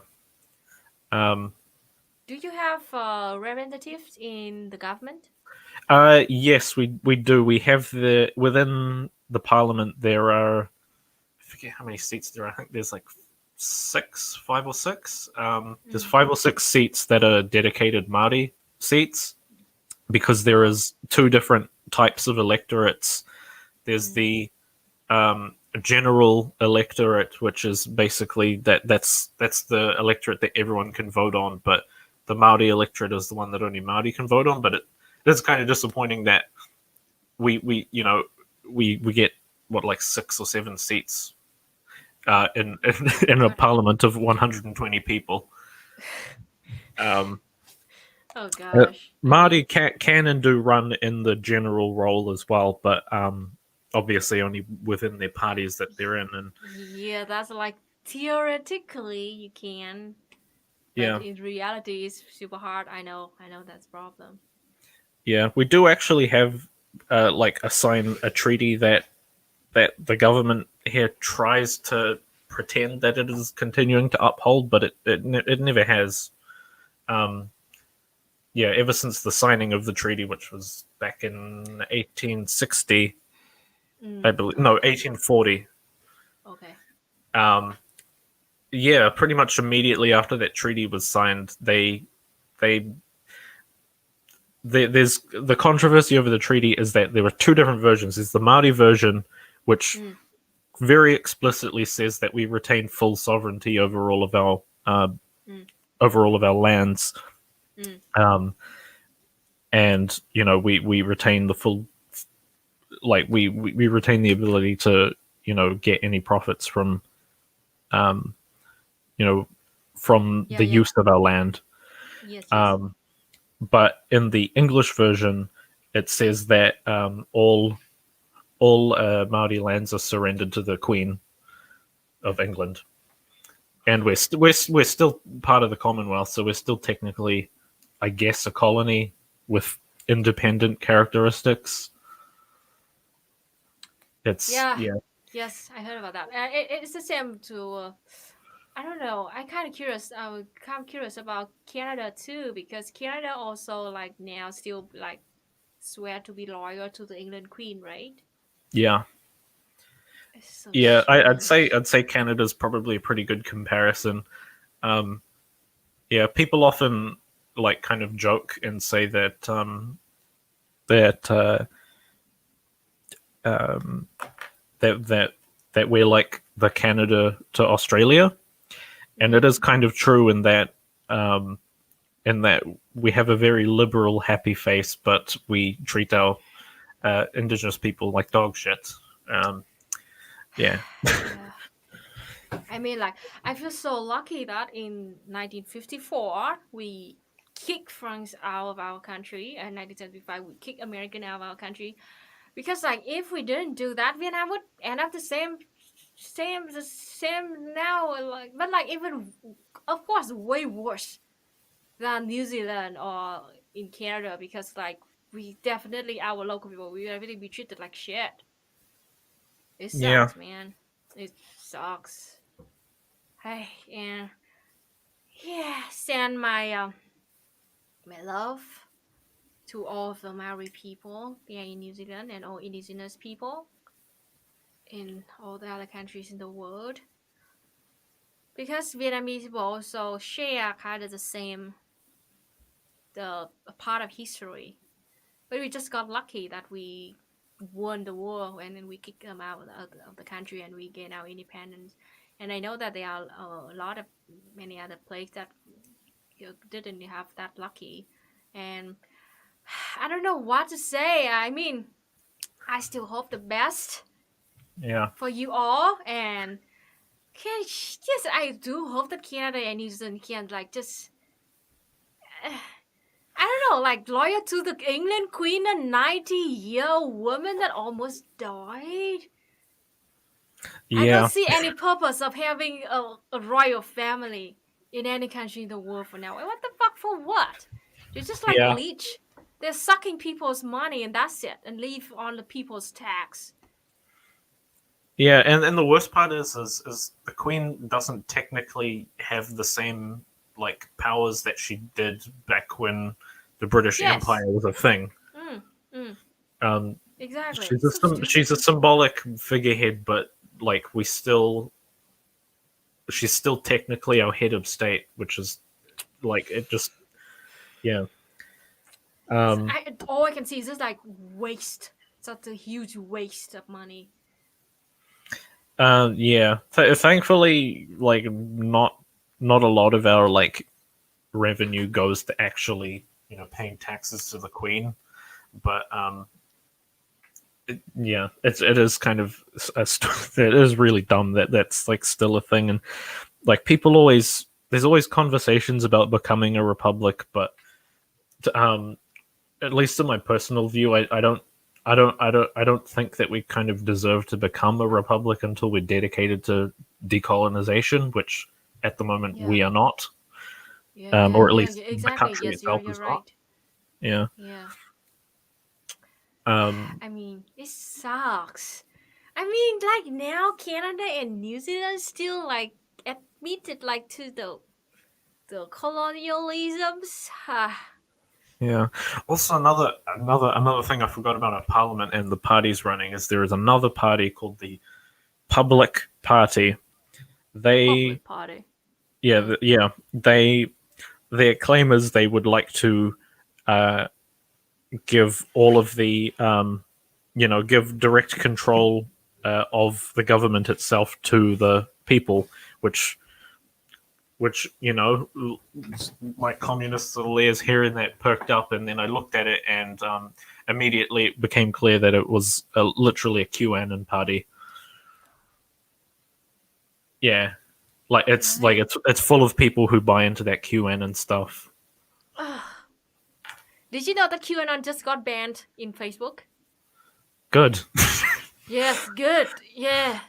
Do you have representatives in the government? Yes, we do. We have within the parliament. There are, I forget how many seats there are. I think there's like 5 or 6. There's 5 or 6 seats that are dedicated Māori seats, because there is 2 different types of electorates. There's the general electorate, which is basically that's the electorate that everyone can vote on, but the Māori electorate is the one that only Māori can vote on. But it's kind of disappointing that we get like 6 or 7 seats in a parliament of 120 people. Oh gosh. Māori can and do run in the general role as well, but obviously only within their parties that they're in, and Yeah, that's like theoretically you can, yeah, but in reality it's super hard. I know that's a problem. yeah, we do actually have like a treaty that the government here tries to pretend that it is continuing to uphold, but it never has. Um, yeah, ever since the signing of the treaty, which was back in 1860, I believe, no, Okay. 1840. Okay. Um, yeah, pretty much immediately after that treaty was signed, they there's the controversy over the treaty is that there were two different versions. There's the Maori version, which Mm. very explicitly says that we retain full sovereignty over all of our Mm. lands, Mm. and we retain the full, like we retain the ability to get any profits from um, from Yeah, the yeah. use of our land. Yes, yes. But in the English version, it says that all Maori lands are surrendered to the Queen of England, and we're still part of the Commonwealth, so we're still technically, I guess, a colony with independent characteristics. It's Yeah. yeah, Yes, I heard about that. It's the same to. I don't know. I kind of curious. I'm kind of curious about Canada too, because Canada also like now still like swear to be loyal to the England Queen, right? yeah. It's so Yeah, strange. I'd say Canada's probably a pretty good comparison. Um, yeah, people often like kind of joke and say that that um, that that that we're like the Canada to Australia, and it is kind of true um, in that we have a very liberal, happy face, but we treat our Indigenous people like dog shit. Yeah, Yeah. I mean, like, I feel so lucky that in 1954 we kicked France out of our country, and 1975 we kicked American out of our country, because like if we didn't do that, Vietnam would end up the same now, like, but like even, of course, way worse than New Zealand or in Canada, because like we definitely, our local people, we really be treated like shit. It yeah, sucks, man. It sucks. Hey, and yeah, send my love to all of the Maori people there in New Zealand and all indigenous people in all the other countries in the world, because Vietnamese people also share kind of the same, the a part of history, but we just got lucky that we won the war and then we kicked them out of the country and we gained our independence. And I know that there are a lot of many other places that didn't have that lucky, and I don't know what to say. I mean, I still hope the best yeah, for you all, and yes, I do hope that Canada and New Zealand can like just I don't know, like loyal to the England Queen, a 90-year woman that almost died. I don't yeah, see any purpose of having a royal family in any country in the world for now. What the fuck, for what? They're just like yeah, leech. They're sucking people's money and that's it, and leave on the people's tax. yeah. And the worst part is the Queen doesn't technically have the same like powers that she did back when the British Yes. Empire was a thing. Mm, mm, Um, exactly. So she's stupid. a symbolic figurehead, but like she's still technically our head of state, which is like it just yeah. Um, All I can see is just like waste. Such a huge waste of money. yeah. Thankfully, like not a lot of our like revenue goes to actually paying taxes to the Queen, but yeah, it is kind of it is really dumb that that's like still a thing, and like people always there's always conversations about becoming a republic, but at least in my personal view, I don't I don't think that we kind of deserve to become a republic until we're dedicated to decolonization, which at the moment we Yeah. are not, Yeah, or at yeah, least the exactly. country Yes, itself you're is not. right. Yeah. Yeah. Um, I mean, it sucks. I mean, like now Canada and New Zealand still like admitted like to the colonialisms. yeah. Also, another thing I forgot about at Parliament and the parties running is there is another party called the Public Party. They, Public party. yeah, Mm. yeah, they their claim is they would like to uh, give all of the give direct control of the government itself to the people, which like communist little ears hearing that perked up, and then I looked at it and immediately it became clear that it was literally a QAnon party. Yeah, like Really? it's full of people who buy into that QAnon stuff. Did you know that QAnon just got banned in Facebook? Good. Yes, good. Yeah.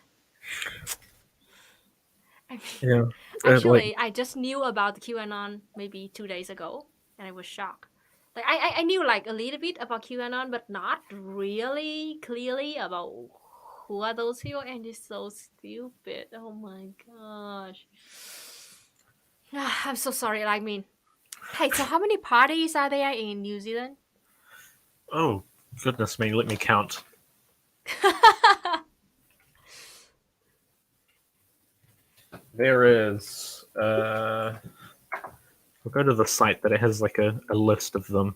I mean, Yeah. Like, actually, I just knew about the QAnon maybe 2 days ago, and I was shocked. Like I knew like a little bit about QAnon, but not really clearly about who are those people, and it's so stupid. Oh my gosh. I'm so sorry. I mean, hey, so how many parties are there in New Zealand? oh goodness me, let me count. There is I'll go to the site that it has like a list of them.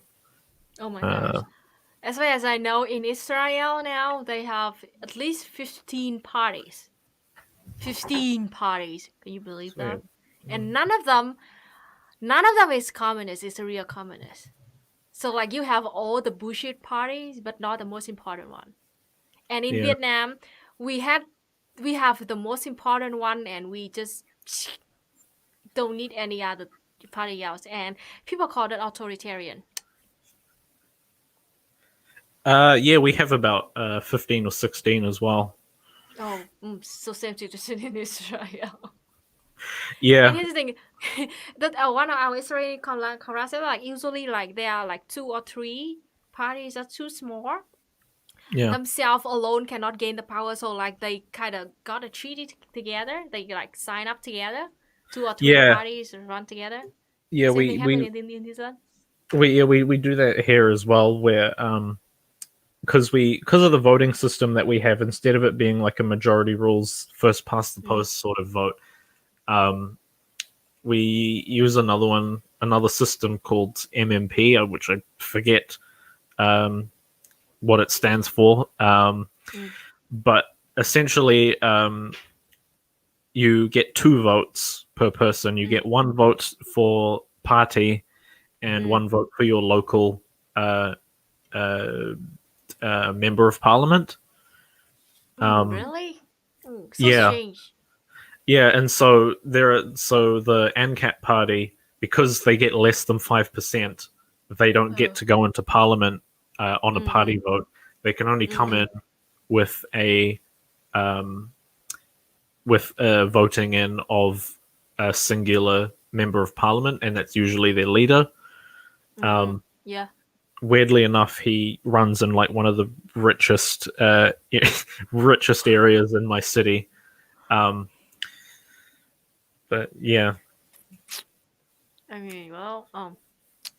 Oh my gosh. As far as I know, in Israel now, they have at least 15 parties. 15 parties. Can you believe that? And none of them is communist. It's a real communist. So like you have all the bullshit parties, but not the most important one. And in Yeah. Vietnam, we have the most important one, and we just don't need any other party else. And people call it authoritarian. Yeah, we have about 15 or 16 as well. Oh, so same situation in Israel. Yeah. And here's the thing, that one of our Israeli comrades said like usually like there are like 2 or 3 parties are too small. Yeah. Themselves alone cannot gain the power, so like they kind of got a treaty together. They like sign up together. 2 or 3 Yeah. parties run together. Yeah, Same thing happened in New Zealand. we do that here as well, where because of the voting system that we have, instead of it being like a majority rules first past the post sort of vote, we use another system called MMP, which I forget what it stands for, but essentially you get 2 votes per person. You get 1 vote for party and 1 vote for your local member of parliament. Really? So yeah. strange. Yeah, and so the ANCAP party, because they get less than 5%, they don't get to go into parliament on a party vote. They can only come in with a voting in of a singular member of parliament, and that's usually their leader. Yeah. Weirdly enough, he runs in like one of the richest richest areas in my city. But yeah. I mean, well,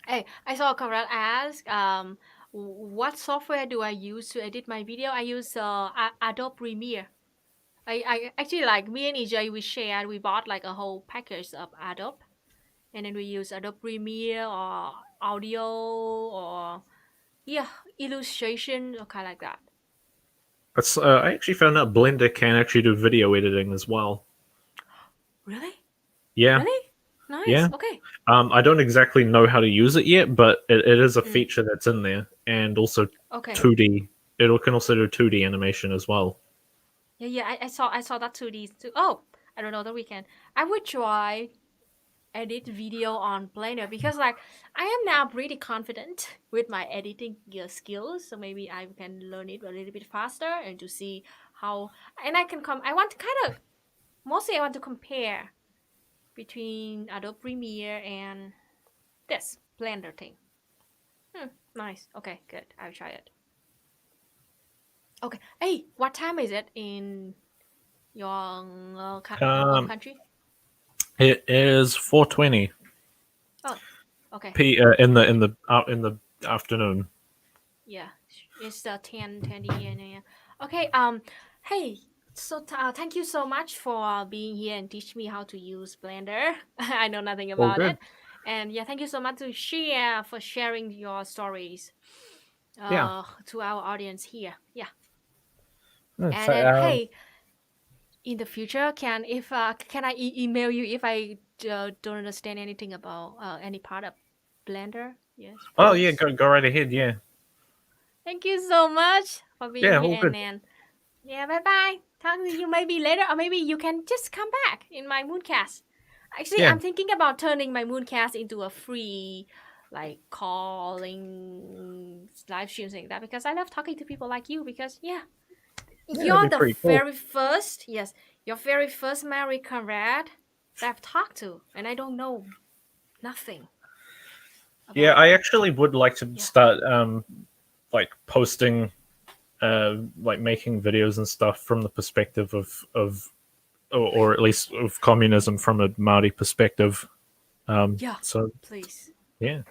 hey, I saw a comrade ask, what software do I use to edit my video? I use Adobe Premiere. I actually, like, me and EJ, we bought like a whole package of Adobe, and then we use Adobe Premiere or audio or illustration or kind of like that. But I actually found out Blender can actually do video editing as well. Really? Yeah. Really? Nice. Yeah. Okay. I don't exactly know how to use it yet, but it is a feature that's in there, and also 2D. It can also do 2D animation as well. Yeah. I saw that 2D too. Oh, I don't know the weekend. I would try edit video on Blender because like I am now pretty confident with my editing skills, so maybe I can learn it a little bit faster and to see how, and I can I want to kind of mostly I want to compare between Adobe Premiere and this Blender thing. Nice. Okay, good. I'll try it. Okay. Hey, what time is it in your country? It is 4:20 Oh, okay. in the afternoon. Yeah, it's 10 a.m. Okay. Hey. So thank you so much for being here and teach me how to use Blender. I know nothing All about good. it, and yeah, thank you so much for sharing your stories. Yeah. To our audience here. Yeah. So, And then hey, in the future, can I email you if I don't understand anything about any part of Blender? Yes, oh yeah, please. go right ahead. Yeah. Thank you so much for being Yeah. here, All and good. then yeah, bye bye. Talk to you maybe later, or maybe you can just come back in my Mooncast. Actually, Yeah. I'm thinking about turning my Mooncast into a free, like calling live streams like that because I love talking to people like you. Because yeah, Yeah, that'd you're be the pretty cool. very first, yes, your very first Mary Conrad that I've talked to, and I don't know nothing Yeah, about. I actually would like to Yeah. start like posting like making videos and stuff from the perspective of or at least of communism from a Maori perspective. Yeah, So please. yeah.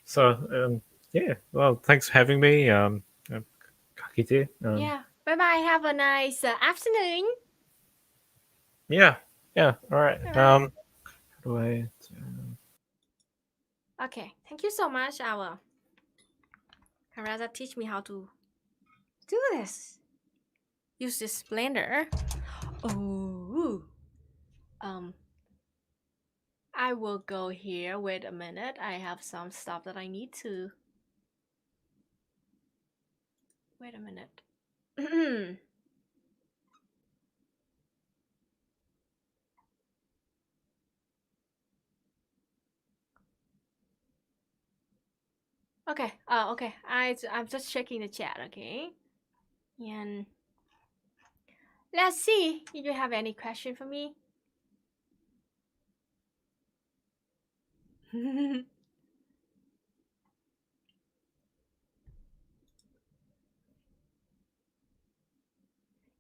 So yeah. Well, thanks for having me. Ka kite. Yeah. Bye bye. Have a nice afternoon. Yeah. Yeah. All right. All right. How do I? Okay. Thank you so much, our Conrad, that teach me how to do this. Use this blender. Oh. I will go here. Wait a minute. I have some stuff that I need to. Wait a minute. Okay. Okay. I'm just checking the chat. Okay. And let's see if you have any question for me.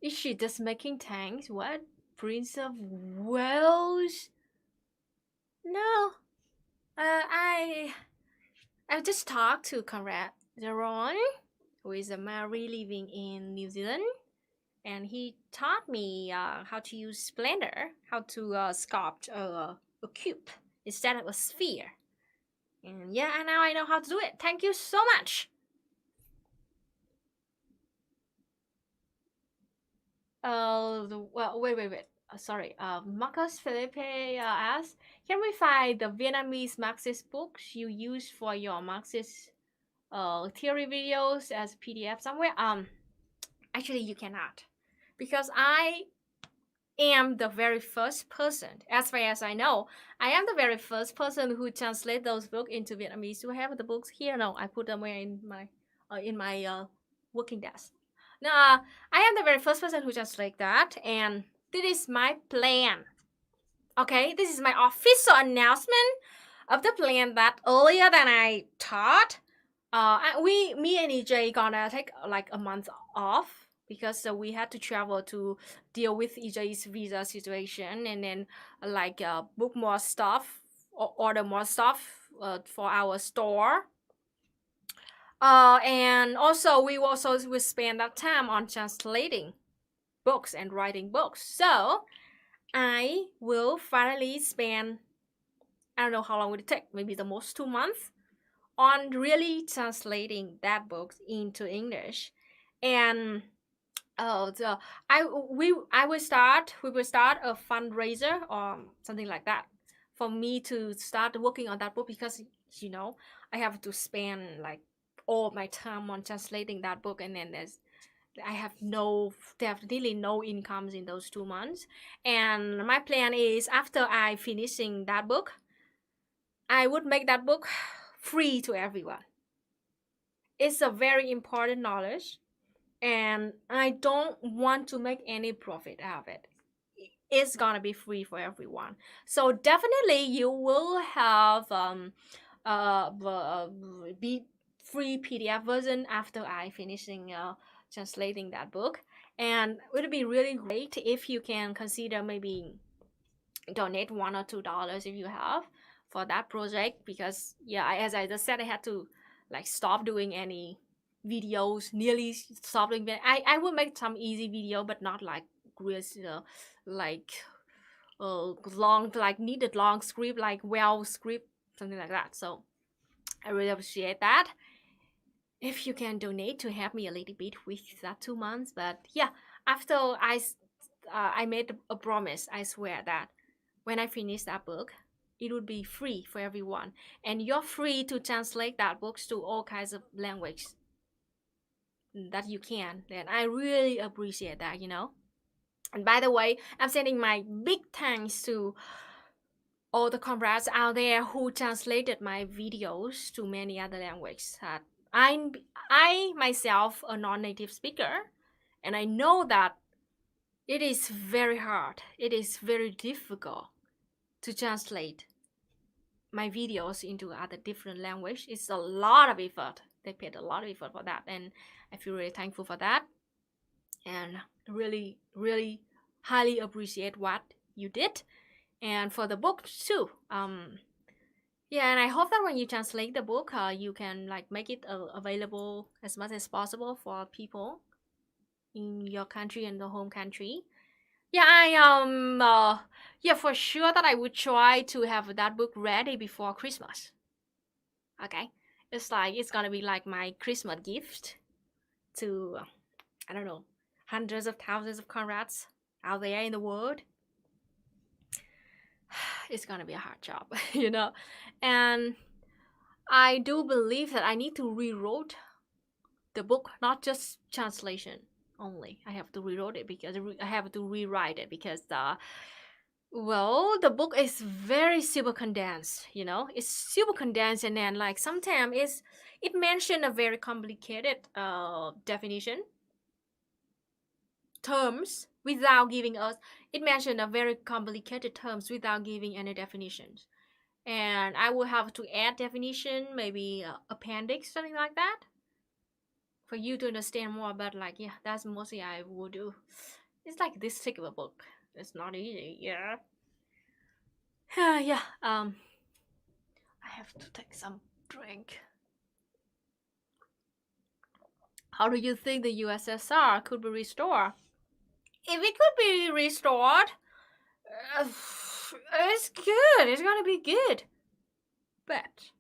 Is she just making tanks? What? Prince of Wales? No. I just talked to Conrad Zeron, who is a Maori living in New Zealand, and he taught me how to use Blender, how to sculpt a cube instead of a sphere. And yeah, and now I know how to do it. Thank you so much. Well, wait. Sorry. Marcus Felipe asked, can we find the Vietnamese Marxist books you use for your Marxist theory videos as PDF somewhere? Actually, you cannot, because I am the very first person, as far as I know, I am the very first person who translate those books into Vietnamese. Do I have the books here? No, I put them in my working desk. No, I am the very first person who translate that, and this is my plan. Okay, this is my official announcement of the plan that earlier than I thought. Me and EJ gonna take like a month off because we had to travel to deal with EJ's visa situation, and then like book more stuff or order more stuff for our store. And also we also will spend that time on translating books and writing books. So I will finally spend, I don't know how long will it take, maybe the most 2 months on really translating that book into English. And we will start a fundraiser or something like that for me to start working on that book, because I have to spend like all my time on translating that book, and then I have definitely no incomes in those 2 months. And my plan is after I finishing that book, I would make that book free to everyone. It's a very important knowledge, and I don't want to make any profit out of it. It's gonna be free for everyone. So definitely you will have be free PDF version after I finishing translating that book. And it would be really great if you can consider maybe donate $1 or $2 if you have for that project, because yeah, as I just said, I had to like stop doing any videos, nearly stop doing that. I will make some easy video, but not like real like long, like needed long script, like well script, something like that. So I really appreciate that if you can donate to help me a little bit with that 2 months. But yeah, after I made a promise, I swear that when I finish that book, it would be free for everyone, and you're free to translate that books to all kinds of language that you can. Then I really appreciate that, you know. And by the way, I'm sending my big thanks to all the comrades out there who translated my videos to many other languages. I myself a non-native speaker, and I know that it is very hard. It is very difficult to translate my videos into other different language. It's a lot of effort. They paid a lot of effort for that, and I feel really thankful for that, and really, really highly appreciate what you did, and for the book too. Yeah, and I hope that when you translate the book, you can like make it available as much as possible for people in your country and the home country. Yeah, yeah, for sure that I would try to have that book ready before Christmas. Okay, it's gonna be like my Christmas gift to I don't know, hundreds of thousands of comrades out there in the world. It's gonna be a hard job, you know, and I do believe that I need to rewrite the book, not just translation only. I have to rewrite it because I have to rewrite it because the book is very super condensed, you know. It's super condensed, and then like sometimes it mentioned a very complicated definition terms without giving us. It mentioned a very complicated terms without giving any definitions, and I will have to add definition, maybe appendix, something like that, for you to understand more. But like, yeah, that's mostly I will do. It's like this thick of a book. It's not easy, yeah. Yeah. I have to take some drink. How do you think the USSR could be restored? If it could be restored, it's good. It's gonna be good. But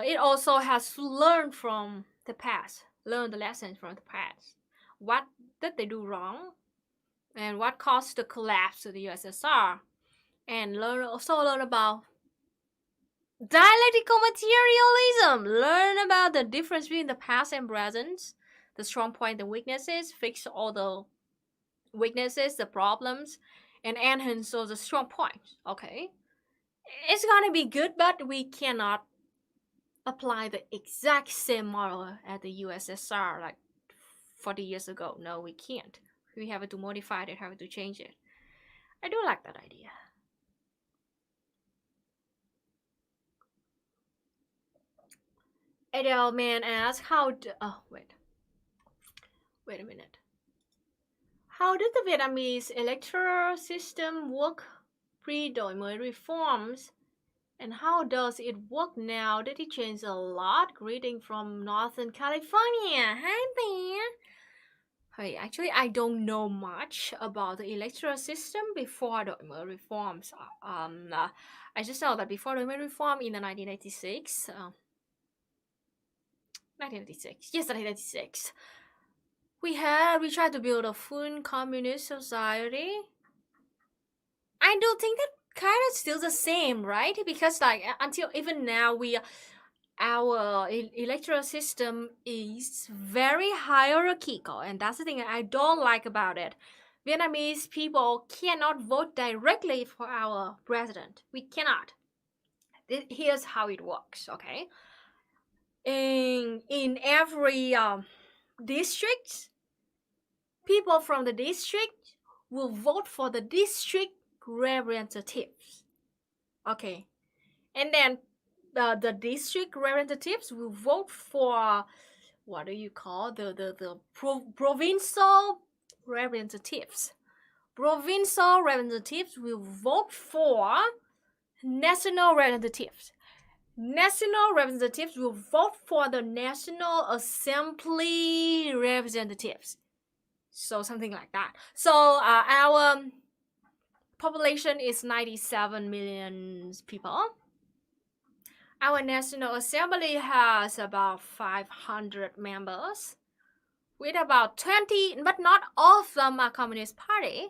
it also has to learn from the past, learn the lessons from the past. What did they do wrong, and what caused the collapse of the USSR? And also learn about dialectical materialism. Learn about the difference between the past and present, the strong point, the weaknesses, fix all the weaknesses, the problems, and enhance all the strong points. Okay, it's gonna be good, but we cannot apply the exact same model at the USSR like 40 years ago. No, we can't. We have to modify it, have to change it. I do like that idea. Edelman asks wait a minute. How did the Vietnamese electoral system work pre-đổi mới reforms? And how does it work now? Did it change a lot? Greeting from Northern California. Hi there. Hey, actually, I don't know much about the electoral system before the reforms. I just know that before the reform in the 1986, 1996, yes, 1996, we tried to build a full communist society. I don't think that kind of still the same, right? Because like until even now our electoral system is very hierarchical, and that's the thing I don't like about it. Vietnamese people cannot vote directly for our president. We cannot. Here's how it works, okay? In every district, people from the district will vote for the district representatives. Okay, and then the district representatives will vote for what do you call the provincial representatives. Provincial representatives will vote for national representatives. National representatives will vote for the National Assembly representatives. So something like that. So our population is 97 million people. Our National Assembly has about 500 members, with about 20, but not all of them are Communist Party.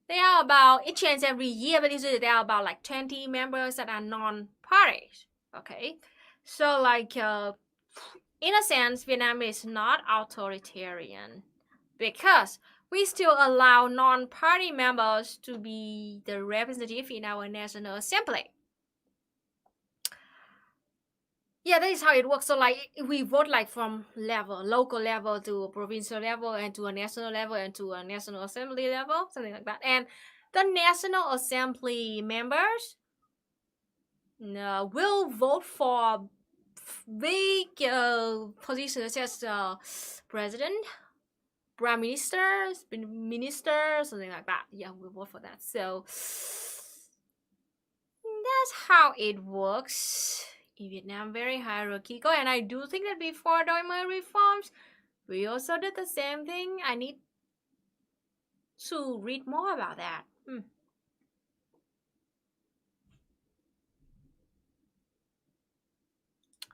They are about, it changes every year, but usually there are about like 20 members that are non-parties. Okay, so like in a sense, Vietnam is not authoritarian because we still allow non-party members to be the representative in our National Assembly. Yeah, that is how it works. So like we vote like from local level to a provincial level and to a national level and to a National Assembly level, something like that. And the National Assembly members will vote for big positions such as president, prime minister, something like that. Yeah, we'll vote for that. So that's how it works in Vietnam. Very hierarchical, and I do think that before doing my reforms, we also did the same thing. I need to read more about that.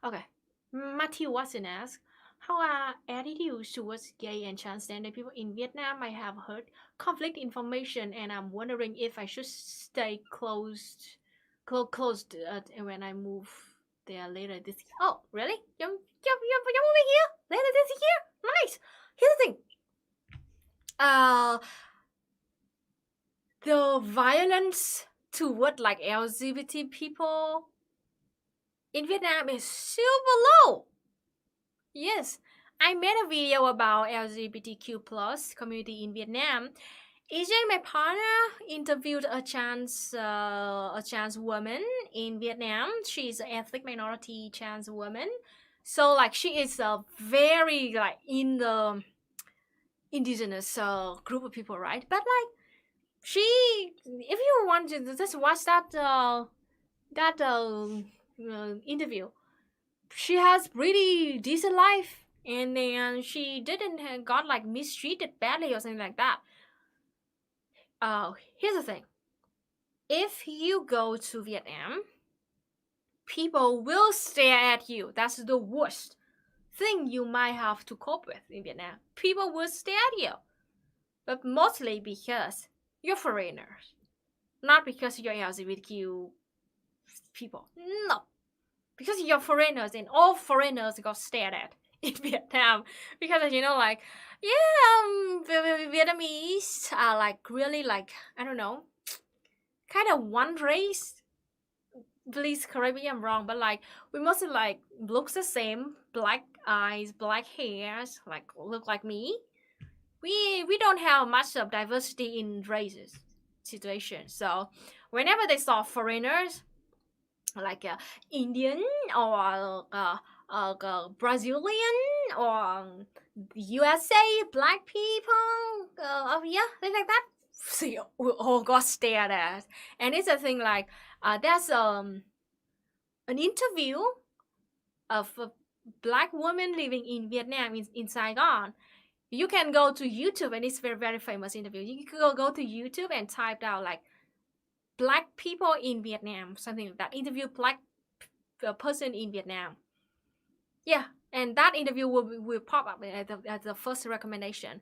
Okay. Matthew Watson asks, how are attitudes towards gay and transgender people in Vietnam? I have heard conflict information, and I'm wondering if I should stay closed when I move there later this year. Oh, really? You're moving here later this year? Nice. Here's the thing. The violence toward like LGBT people in Vietnam is super low. Yes, I made a video about LGBTQ plus community in Vietnam. EJ, my partner, interviewed a trans woman in Vietnam. She's an ethnic minority trans woman. So like she is a very like in the indigenous group of people, right? But like she, if you want to just watch that interview, she has pretty decent life, and then she didn't have got like mistreated badly or something like that. Here's the thing. If you go to Vietnam, people will stare at you. That's the worst thing you might have to cope with in Vietnam. People will stare at you. But mostly because you're foreigners. Not because you're LGBTQ people. No. Because you're foreigners, and all foreigners got stared at in Vietnam. Because as you know, like, Vietnamese are like really like, I don't know, kind of one race. Please correct me if I'm wrong, but like we mostly like looks the same, black eyes, black hairs, like look like me. We don't have much of diversity in races situation. So whenever they saw foreigners like Indian or Brazilian or USA black people, things like that. See, we all got stared at, and it's a thing like there's an interview of a black woman living in Vietnam in Saigon. You can go to YouTube, and it's very famous interview. You can go to YouTube and type out like black people in Vietnam, something like that. Interview black person in Vietnam. Yeah, and that interview will pop up as the first recommendation.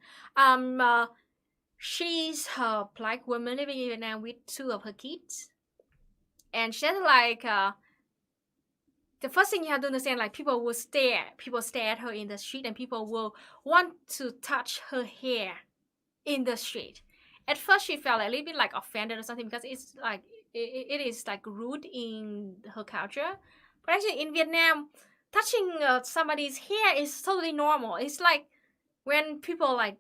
She's a black woman living in Vietnam with 2 of her kids, and she's like the first thing you have to understand, like people stare at her in the street, and people will want to touch her hair in the street. At first, she felt a little bit like offended or something because it's like it is like rude in her culture. But actually, in Vietnam, touching somebody's hair is totally normal. It's like when people like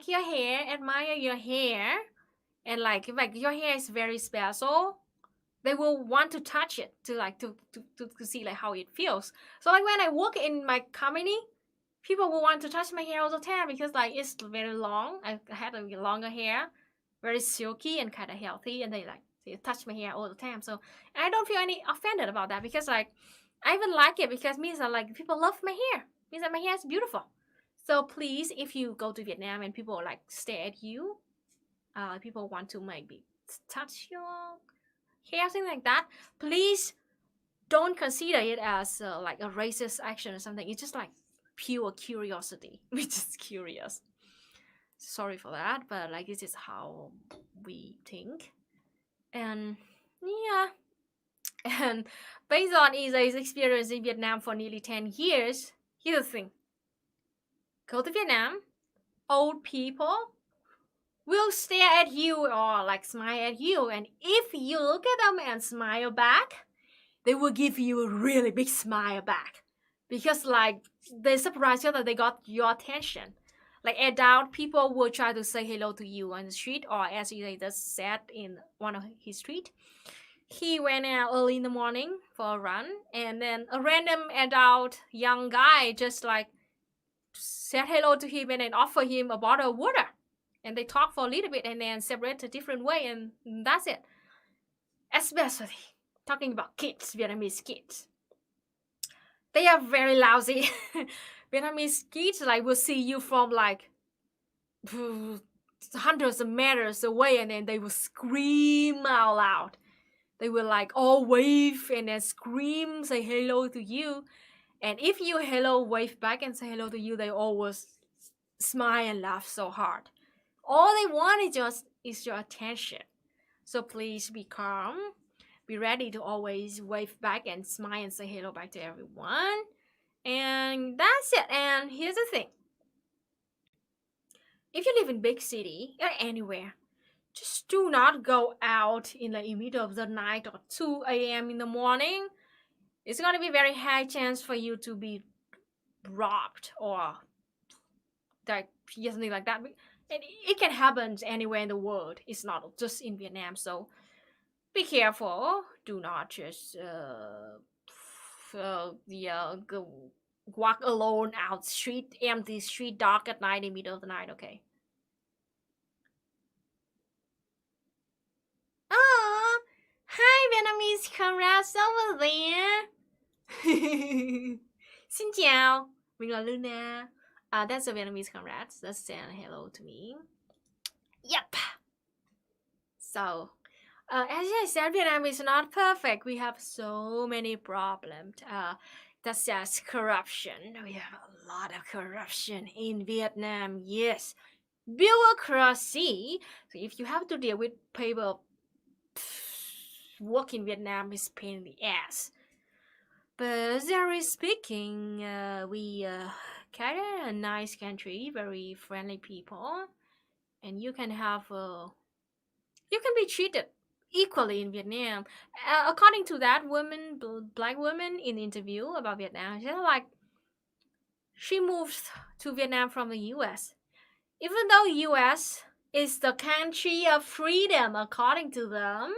your hair, admire your hair, and like your hair is very special, they will want to touch it to like to see like how it feels. So like when I work in my company, people will want to touch my hair all the time because like it's very long. I had a longer hair, very silky and kind of healthy, and they touch my hair all the time. So I don't feel any offended about that because like I even like it because it means that like people love my hair. It means that my hair is beautiful. So please, if you go to Vietnam and people like stare at you, people want to maybe touch your hair, something like that, please don't consider it as like a racist action or something. It's just like pure curiosity. We're just curious. Sorry for that, but like this is how we think. And yeah, and based on Isa's experience in Vietnam for nearly 10 years, here's the thing. Go to Vietnam, old people will stare at you or like smile at you, and if you look at them and smile back, they will give you a really big smile back because like they surprise you that they got your attention. Like adult people will try to say hello to you on the street, or as he just said in one of his tweets, he went out early in the morning for a run, and then a random adult young guy just like said hello to him and then offered him a bottle of water, and they talked for a little bit and then separate a different way, and that's it. Especially talking about kids, Vietnamese kids, they are very lousy. Vietnamese kids like will see you from like hundreds of meters away, and then they will scream out loud. They will like all wave and then scream, say hello to you. And if you hello wave back and say hello to you, they always smile and laugh so hard. All they want is your attention. So please be calm. Be ready to always wave back and smile and say hello back to everyone. And that's it. And here's the thing. If you live in big city or anywhere, just do not go out in the middle of the night or 2 a.m. in the morning. It's going to be very high chance for you to be robbed or like something like that. And it can happen anywhere in the world. It's not just in Vietnam. So be careful. Do not just go walk alone out street, empty street, dark at night in the middle of the night. Okay. Oh, hi Vietnamese comrades over there. Xin chào, mình là Luna. That's a Vietnamese comrade. That's saying hello to me. Yep. So, as I said, Vietnam is not perfect. We have so many problems. That's just corruption. We have a lot of corruption in Vietnam. Yes. Bureaucracy. So if you have to deal with people, work in Vietnam is pain in the ass. But generally speaking, we kind of a nice country, very friendly people, and you can be treated equally in Vietnam. According to that woman, black woman in the interview about Vietnam, she moved to Vietnam from the U.S. Even though U.S. is the country of freedom, according to them,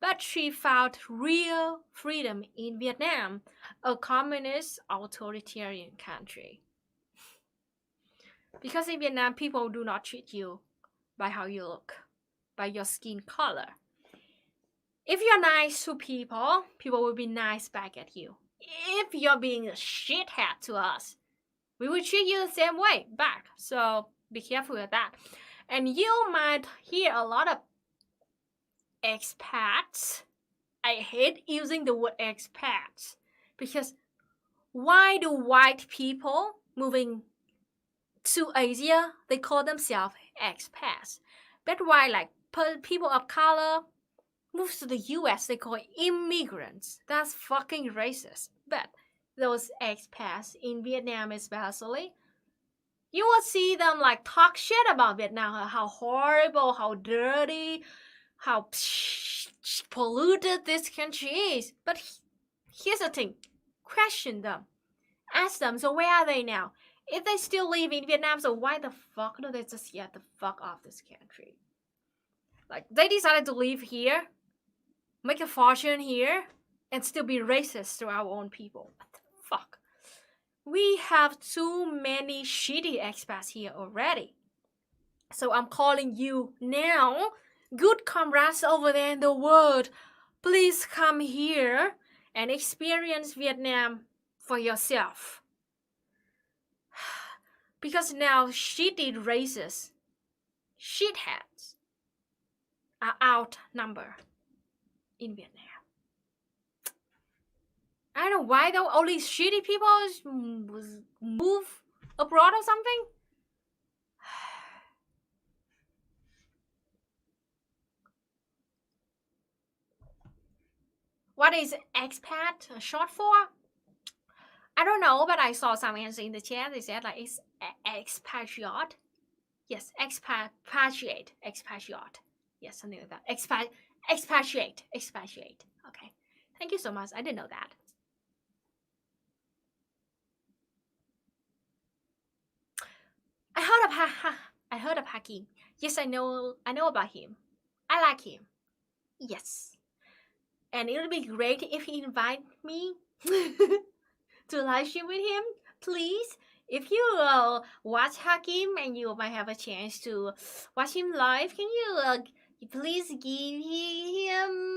but she found real freedom in Vietnam, a communist authoritarian country. Because in Vietnam, people do not treat you by how you look, by your skin color. If you're nice to people, people will be nice back at you. If you're being a shithead to us, we will treat you the same way back. So be careful with that. And you might hear a lot of expats. I hate using the word expats because why do white people moving to Asia, they call themselves expats? But why like people of color, moves to the US, they call it immigrants. That's fucking racist. But those expats in Vietnam especially, you will see them like talk shit about Vietnam, how horrible, how dirty, how polluted this country is. But here's the thing, question them, ask them, so where are they now? If they still live in Vietnam, so why the fuck do they just get the fuck off this country? Like, they decided to live here, make a fortune here, and still be racist to our own people. What the fuck? We have too many shitty expats here already. So I'm calling you now, good comrades over there in the world, please come here and experience Vietnam for yourself. Because now shitty racists, shitheads, are outnumbered in Vietnam. I don't know why though, all these shitty people move abroad or something. What is expat short for? I don't know, but I saw some answer in the chat. They said like it's expatriate. Yes, expatriate. Yes, something like that. Expatriate. Okay. Thank you so much. I didn't know that. I heard of Hakim. Yes, I know about him. I like him. Yes. And it would be great if he invite me to live stream with him. Please, if you watch Hakim and you might have a chance to watch him live, can you please give him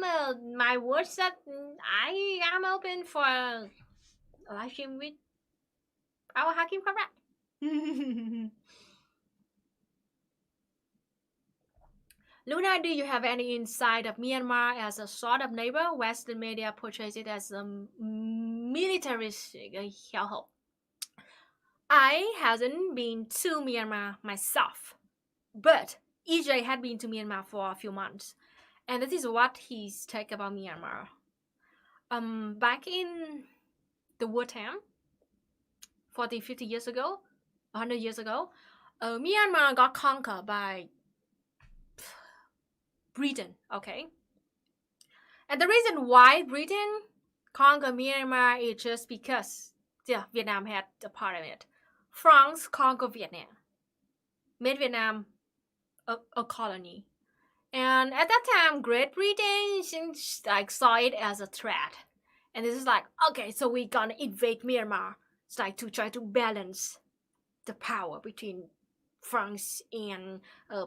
my words that I am open for a live stream with our Hakim comrade. Luna, do you have any insight of Myanmar as a sort of neighbor? Western media portrays it as a militaristic hellhole. I hasn't been to Myanmar myself, but EJ had been to Myanmar for a few months, and this is what he's take about Myanmar. Back in the wartime, 40, 50 years ago, 100 years ago, Myanmar got conquered by Britain, okay? And the reason why Britain conquered Myanmar is just because Vietnam had a part of it. France conquered Vietnam, made Vietnam a colony. And at that time, Great Britain saw it as a threat. And this is like, okay, so we're gonna invade Myanmar. It's like to try to balance the power between France and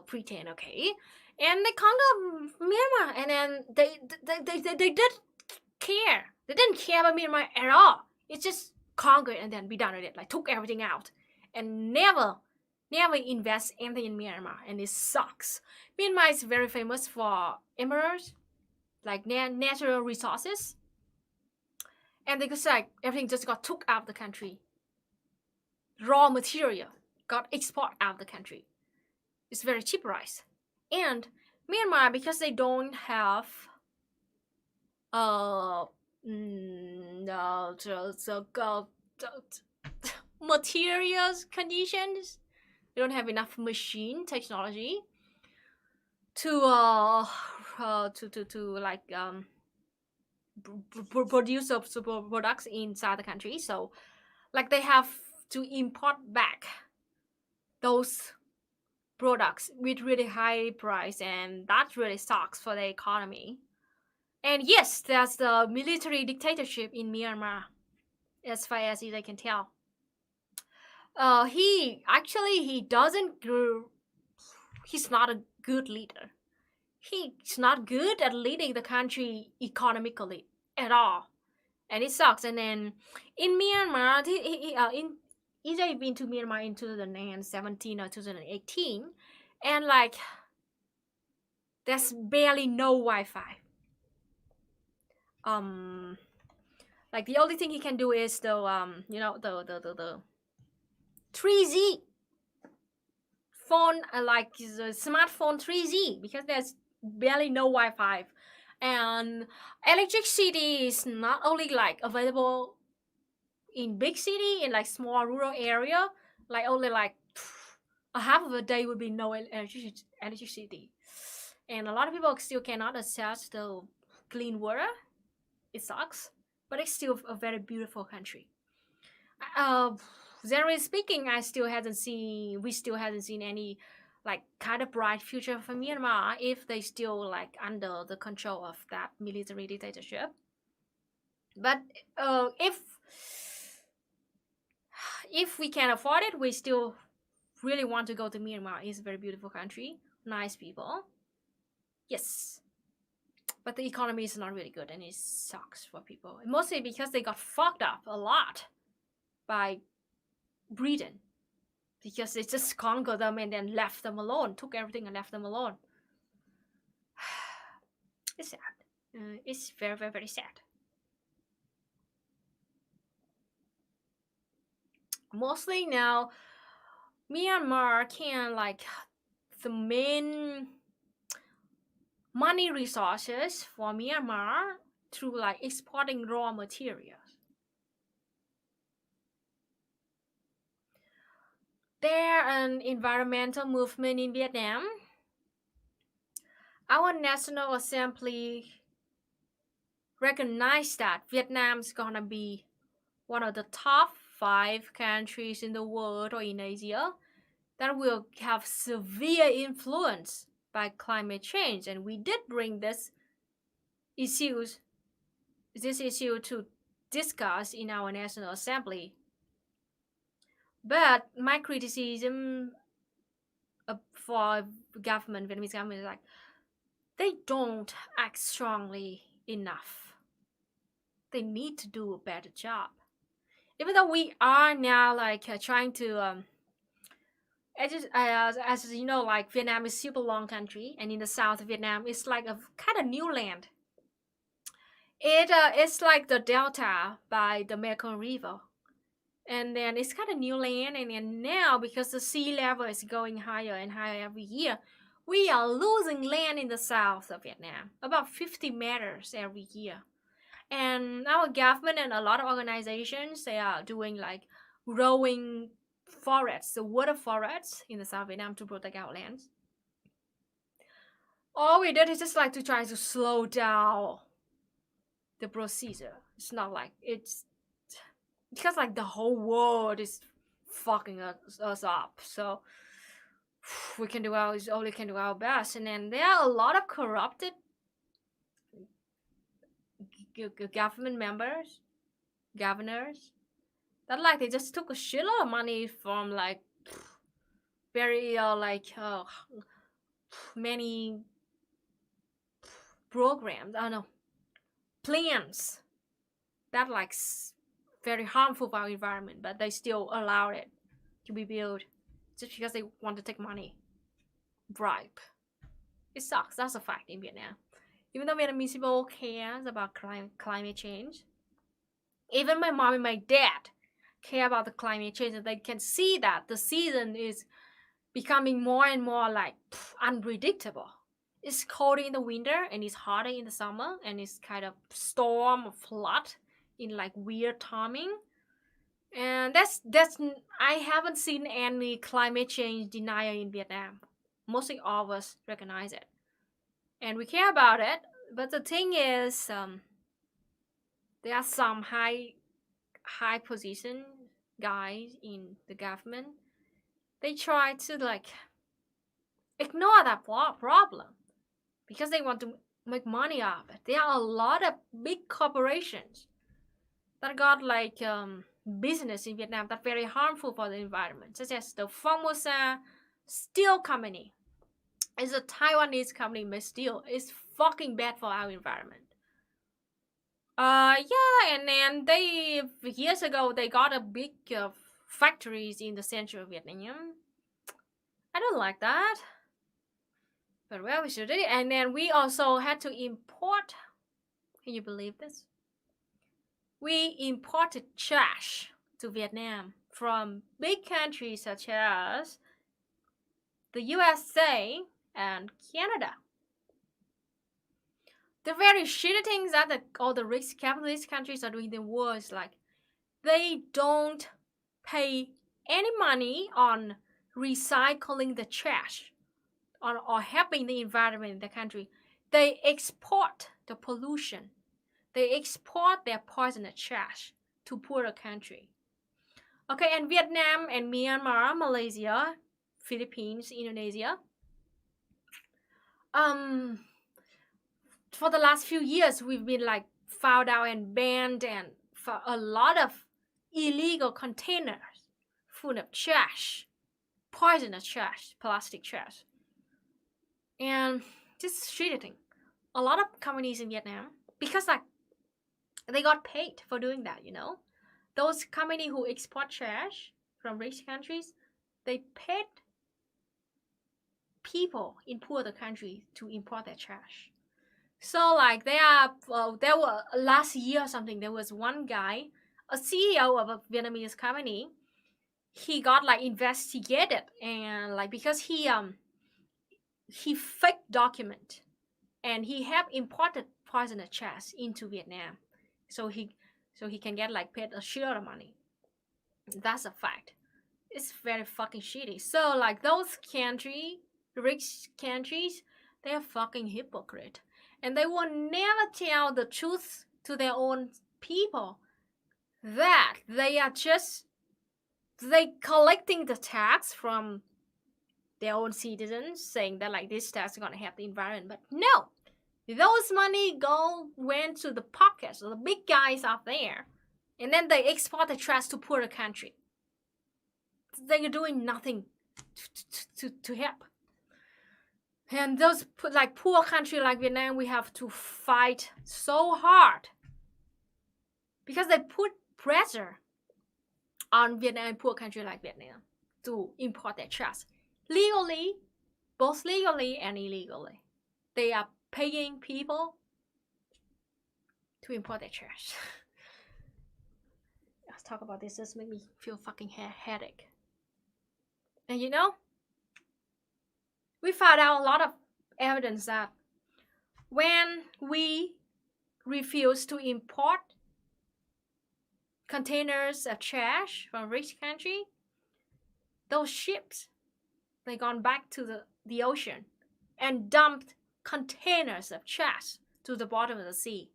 Britain, okay? And they conquered Myanmar, and then they did care. They didn't care about Myanmar at all. It's just conquered and then be done with it. Like took everything out, and never invest anything in Myanmar, and it sucks. Myanmar is very famous for emeralds, like natural resources, and because like everything just got took out of the country. Raw material got exported out of the country. It's very cheap price. And Myanmar, because they don't have materials conditions, they don't have enough machine technology to like produce products inside the country. So like they have to import back those products with really high price, and that really sucks for the economy. And yes, there's the military dictatorship in Myanmar, as far as I can tell. He's not a good leader. He's not good at leading the country economically at all, and it sucks. And then in Myanmar, EJ been to Myanmar in 2017 or 2018, and like there's barely no Wi-Fi. Like the only thing he can do is the the 3G phone, like the smartphone 3G, because there's barely no Wi-Fi. And electricity is not only like available in big city, in like small rural area, like only like a half of a day would be no electricity. And a lot of people still cannot access the clean water. It sucks, but it's still a very beautiful country. Generally speaking, we still haven't seen any like kind of bright future for Myanmar if they still like under the control of that military dictatorship. But if we can afford it, we still really want to go to Myanmar. It's a very beautiful country, nice people. Yes. But the economy is not really good and it sucks for people. Mostly because they got fucked up a lot by Britain. Because they just conquered them and then left them alone, took everything and left them alone. It's sad. It's very, very, very sad. Mostly now, Myanmar can like the main money resources for Myanmar through like exporting raw materials. There an environmental movement in Vietnam. Our National Assembly recognized that Vietnam's gonna be one of the top 5 countries in the world or in Asia that will have severe influence by climate change, and we did bring this issue to discuss in our National Assembly. But my criticism for Vietnamese government is like they don't act strongly enough. They need to do a better job. Even though we are now like trying to as you know, like Vietnam is super long country, and in the south of Vietnam it's like a kind of new land. It's like the delta by the Mekong River, and then it's kind of new land. And then now because the sea level is going higher and higher every year, we are losing land in the south of Vietnam, about 50 meters every year. And our government and a lot of organizations, they are doing like growing forests, the water forests in the south of Vietnam to protect our lands. All we did is just like to try to slow down the procedure. It's not like it's because like the whole world is fucking us up. So we can do only can do our best. And then there are a lot of corrupted government members, governors, that like they just took a shitload of money from like very many programs. I don't know, plans that like very harmful for our environment, but they still allow it to be built just because they want to take money, bribe. It sucks. That's a fact in Vietnam. Even though Vietnamese people cares about climate change, even my mom and my dad care about the climate change, and they can see that the season is becoming more and more like unpredictable. It's colder in the winter and it's hotter in the summer, and it's kind of storm or flood in like weird timing. And that's I haven't seen any climate change denier in Vietnam. Mostly all of us recognize it, and we care about it. But the thing is, there are some high position guys in the government. They try to like ignore that problem because they want to make money off it. There are a lot of big corporations that got like business in Vietnam that very harmful for the environment, such as the Formosa Steel Company. It's a Taiwanese company made steel. It's fucking bad for our environment. Yeah, and then they years ago they got a big factories in the central Vietnam. I don't like that, but well, we should do it. And then we also had to import. Can you believe this? We imported trash to Vietnam from big countries such as the USA and Canada. the very shitty things that all the rich capitalist countries are doing in the world is like they don't pay any money on recycling the trash or helping the environment in the country. They export the pollution. They export their poisonous trash to poorer country. Okay, and Vietnam and Myanmar, Malaysia, Philippines, Indonesia. For the last few years, we've been like found out and banned and for a lot of illegal containers full of trash, poisonous trash, plastic trash. And just shitty thing. A lot of companies in Vietnam, because like they got paid for doing that, you know. Those companies who export trash from rich countries, they paid people in poorer countries to import their trash. So like there were last year or something, there was one guy, a CEO of a Vietnamese company. He got like investigated and like because he faked document and he have imported poisonous trash into Vietnam, so he can get like paid a shitload of money. That's a fact. It's very fucking shitty. So like those rich countries, they're fucking hypocrite, and they will never tell the truth to their own people that they are just collecting the tax from their own citizens, saying that like this tax is gonna help the environment. But no, those money went to the pockets of the big guys out there, and then they export the trash to poorer country. They are doing nothing to help. And those like poor country like Vietnam, we have to fight so hard because they put pressure on Vietnam, poor country like Vietnam, to import their trash legally, both legally and illegally. They are paying people to import their trash. Let's talk about this. This makes me feel fucking headache. And you know, we found out a lot of evidence that when we refuse to import containers of trash from rich country, those ships, they gone back to the ocean and dumped containers of trash to the bottom of the sea.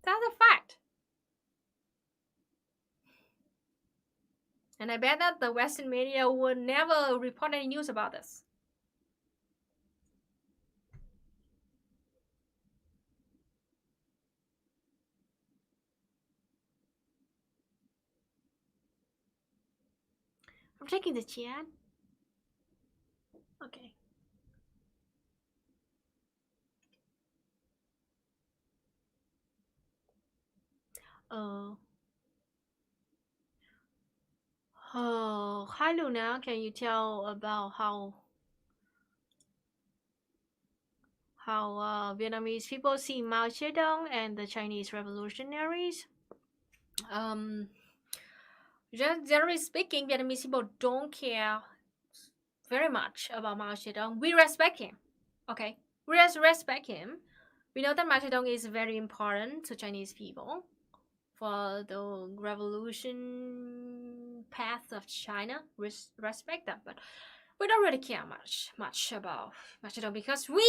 That's a fact. And I bet that the Western media will never report any news about this. I'm checking the chat. Okay. Oh, hi Luna. Can you tell about how Vietnamese people see Mao Zedong and the Chinese revolutionaries? Generally speaking, Vietnamese people don't care very much about Mao Zedong. We respect him. Okay, we respect him. We know that Mao Zedong is very important to Chinese people for the revolution path of China. We respect that, but we don't really care much about Mao Zedong because we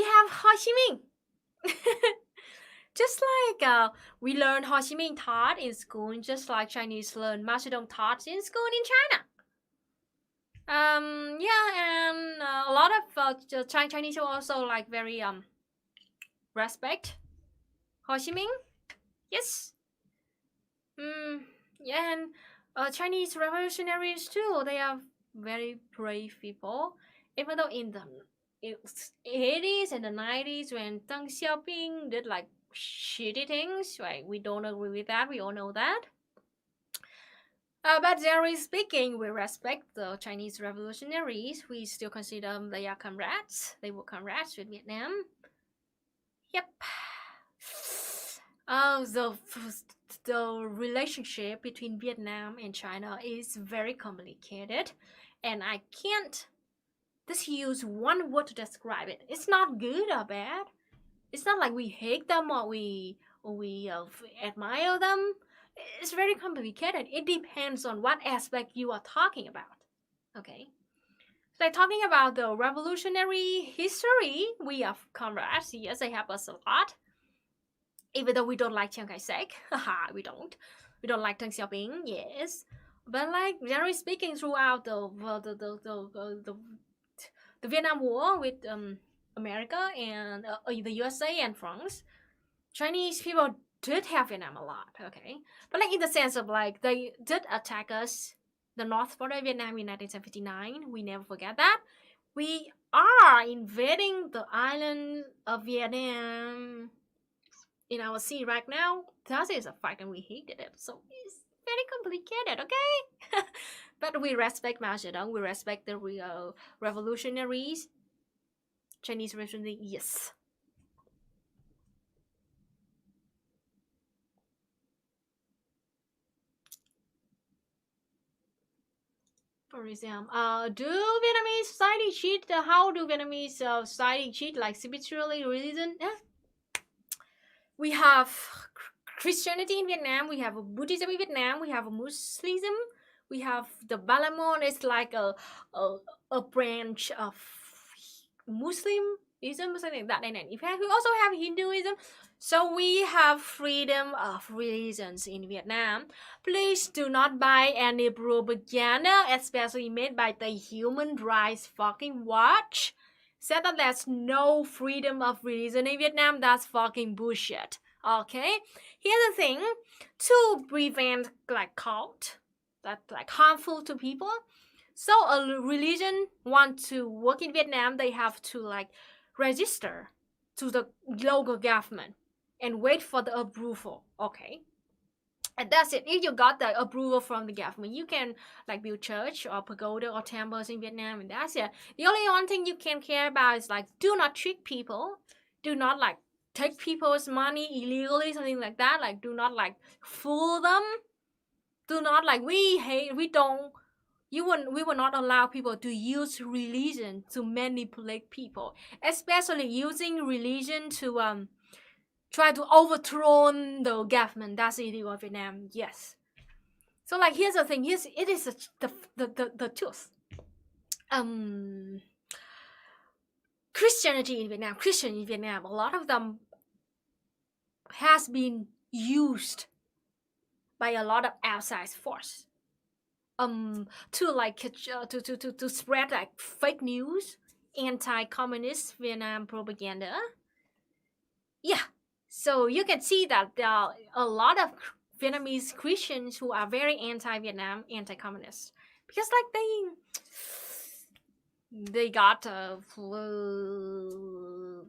have Ho Chi Minh. Just like we learn Ho Chi Minh taught in school, just like Chinese learn Mao Zedong taught in school in China. And a lot of Chinese also like very respect Ho Chi Minh. Yes. Yeah, and Chinese revolutionaries too. They are very brave people. Even though in the 80s and the 90s when Deng Xiaoping did like shitty things, right? We don't agree with that. We all know that. But generally speaking, we respect the Chinese revolutionaries. We still consider them they are comrades. They were comrades with Vietnam. Yep. The relationship between Vietnam and China is very complicated, and I can't Just use one word to describe it. It's not good or bad. It's not like we hate them or we admire them. It's very complicated. It depends on what aspect you are talking about. Okay. So talking about the revolutionary history, we have comrades. Yes, they help us a lot. Even though we don't like Chiang Kai-shek, haha, we don't. We don't like Deng Xiaoping, yes. But like generally speaking, throughout the Vietnam War with America and the USA and France, Chinese people did help Vietnam a lot. Okay, but like in the sense of like they did attack us, the North border of Vietnam in 1959. We never forget that. We are invading the island of Vietnam in our sea right now. That is a fact, and we hated it. So it's very complicated, okay? But we respect Mao Zedong. We respect the real revolutionaries. Chinese revolutionaries, yes. For example, do Vietnamese society cheat? How do Vietnamese society cheat? Like spiritually, religion? Yeah. We have Christianity in Vietnam. We have Buddhism in Vietnam. We have Muslim. We have the Balamon. It's like a branch of Muslimism or something like that. And in fact, we also have Hinduism. So we have freedom of religions in Vietnam. Please do not buy any propaganda, especially made by the Human Rights fucking Watch. Said that there's no freedom of religion in Vietnam. That's fucking bullshit. Okay, here's the thing: to prevent like cult that's like harmful to people. So a religion want to work in Vietnam, they have to like register to the local government and wait for the approval. Okay. And that's it. If you got the approval from the government, you can like build church or pagoda or temples in Vietnam, and that's it. The only one thing you can care about is like do not trick people, do not like take people's money illegally, something like that. Like do not like fool them. Do not like we will not allow people to use religion to manipulate people, especially using religion to try to overthrow the government. That's illegal in Vietnam. Yes. So like here's the thing. It is the truth. Christianity in Vietnam, Christian in Vietnam, a lot of them has been used by a lot of outside force to like to spread like fake news, anti-communist Vietnam propaganda. Yeah, so you can see that there are a lot of Vietnamese Christians who are very anti-Vietnam, anti-communist, because like they got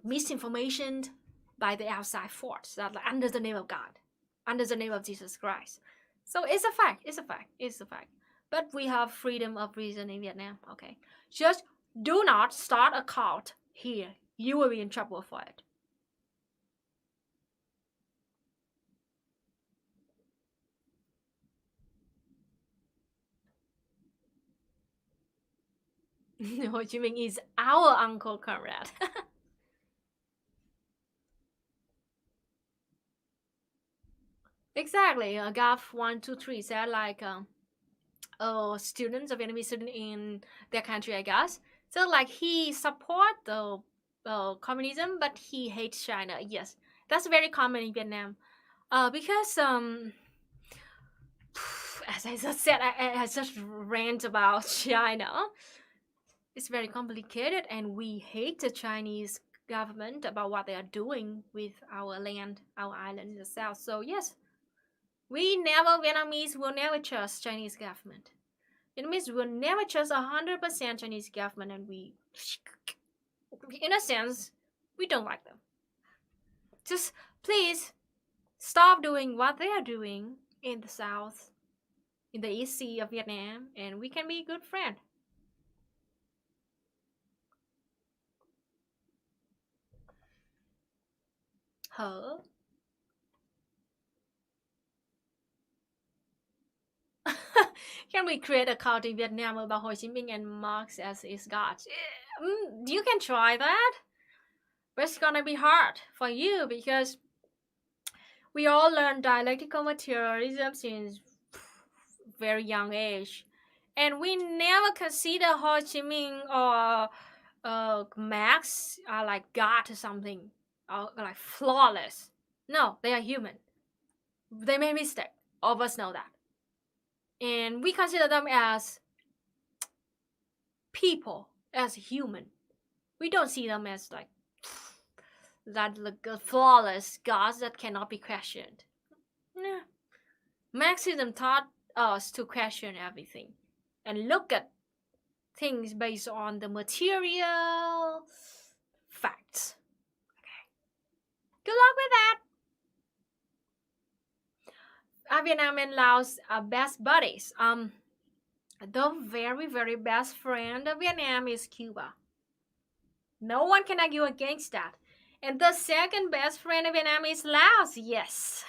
misinformation by the outside force that like, under the name of God, under the name of Jesus Christ. So it's a fact. It's a fact. It's a fact. But we have freedom of reason in Vietnam. Okay, just do not start a cult here. You will be in trouble for it. Ho Chi Minh is our uncle comrade. Exactly. Gav 123 said like students of Vietnamese students in their country, I guess. So like he support the communism, but he hates China. Yes, that's very common in Vietnam. Because as I just said, I just rant about China. It's very complicated, and we hate the Chinese government about what they are doing with our land, our island in the south. So yes, Vietnamese will never trust Chinese government. Vietnamese will never trust 100% Chinese government, and we, in a sense, we don't like them. Just please stop doing what they are doing in the south, in the East Sea of Vietnam, and we can be good friends. Huh? Can we create a cult in Vietnam about Ho Chi Minh and Marx as his God? You can try that, but it's gonna be hard for you because we all learn dialectical materialism since very young age, and we never consider Ho Chi Minh or Marx are like God or something, or like flawless. No, they are human. They made mistake. All of us know that, and we consider them as people, as human. We don't see them as like that flawless gods that cannot be questioned. No. Marxism taught us to question everything and look at things based on the material facts. Okay. Good luck with that. Vietnam and Laos are best buddies. The very, very best friend of Vietnam is Cuba. No one can argue against that. And the second best friend of Vietnam is Laos. Yes.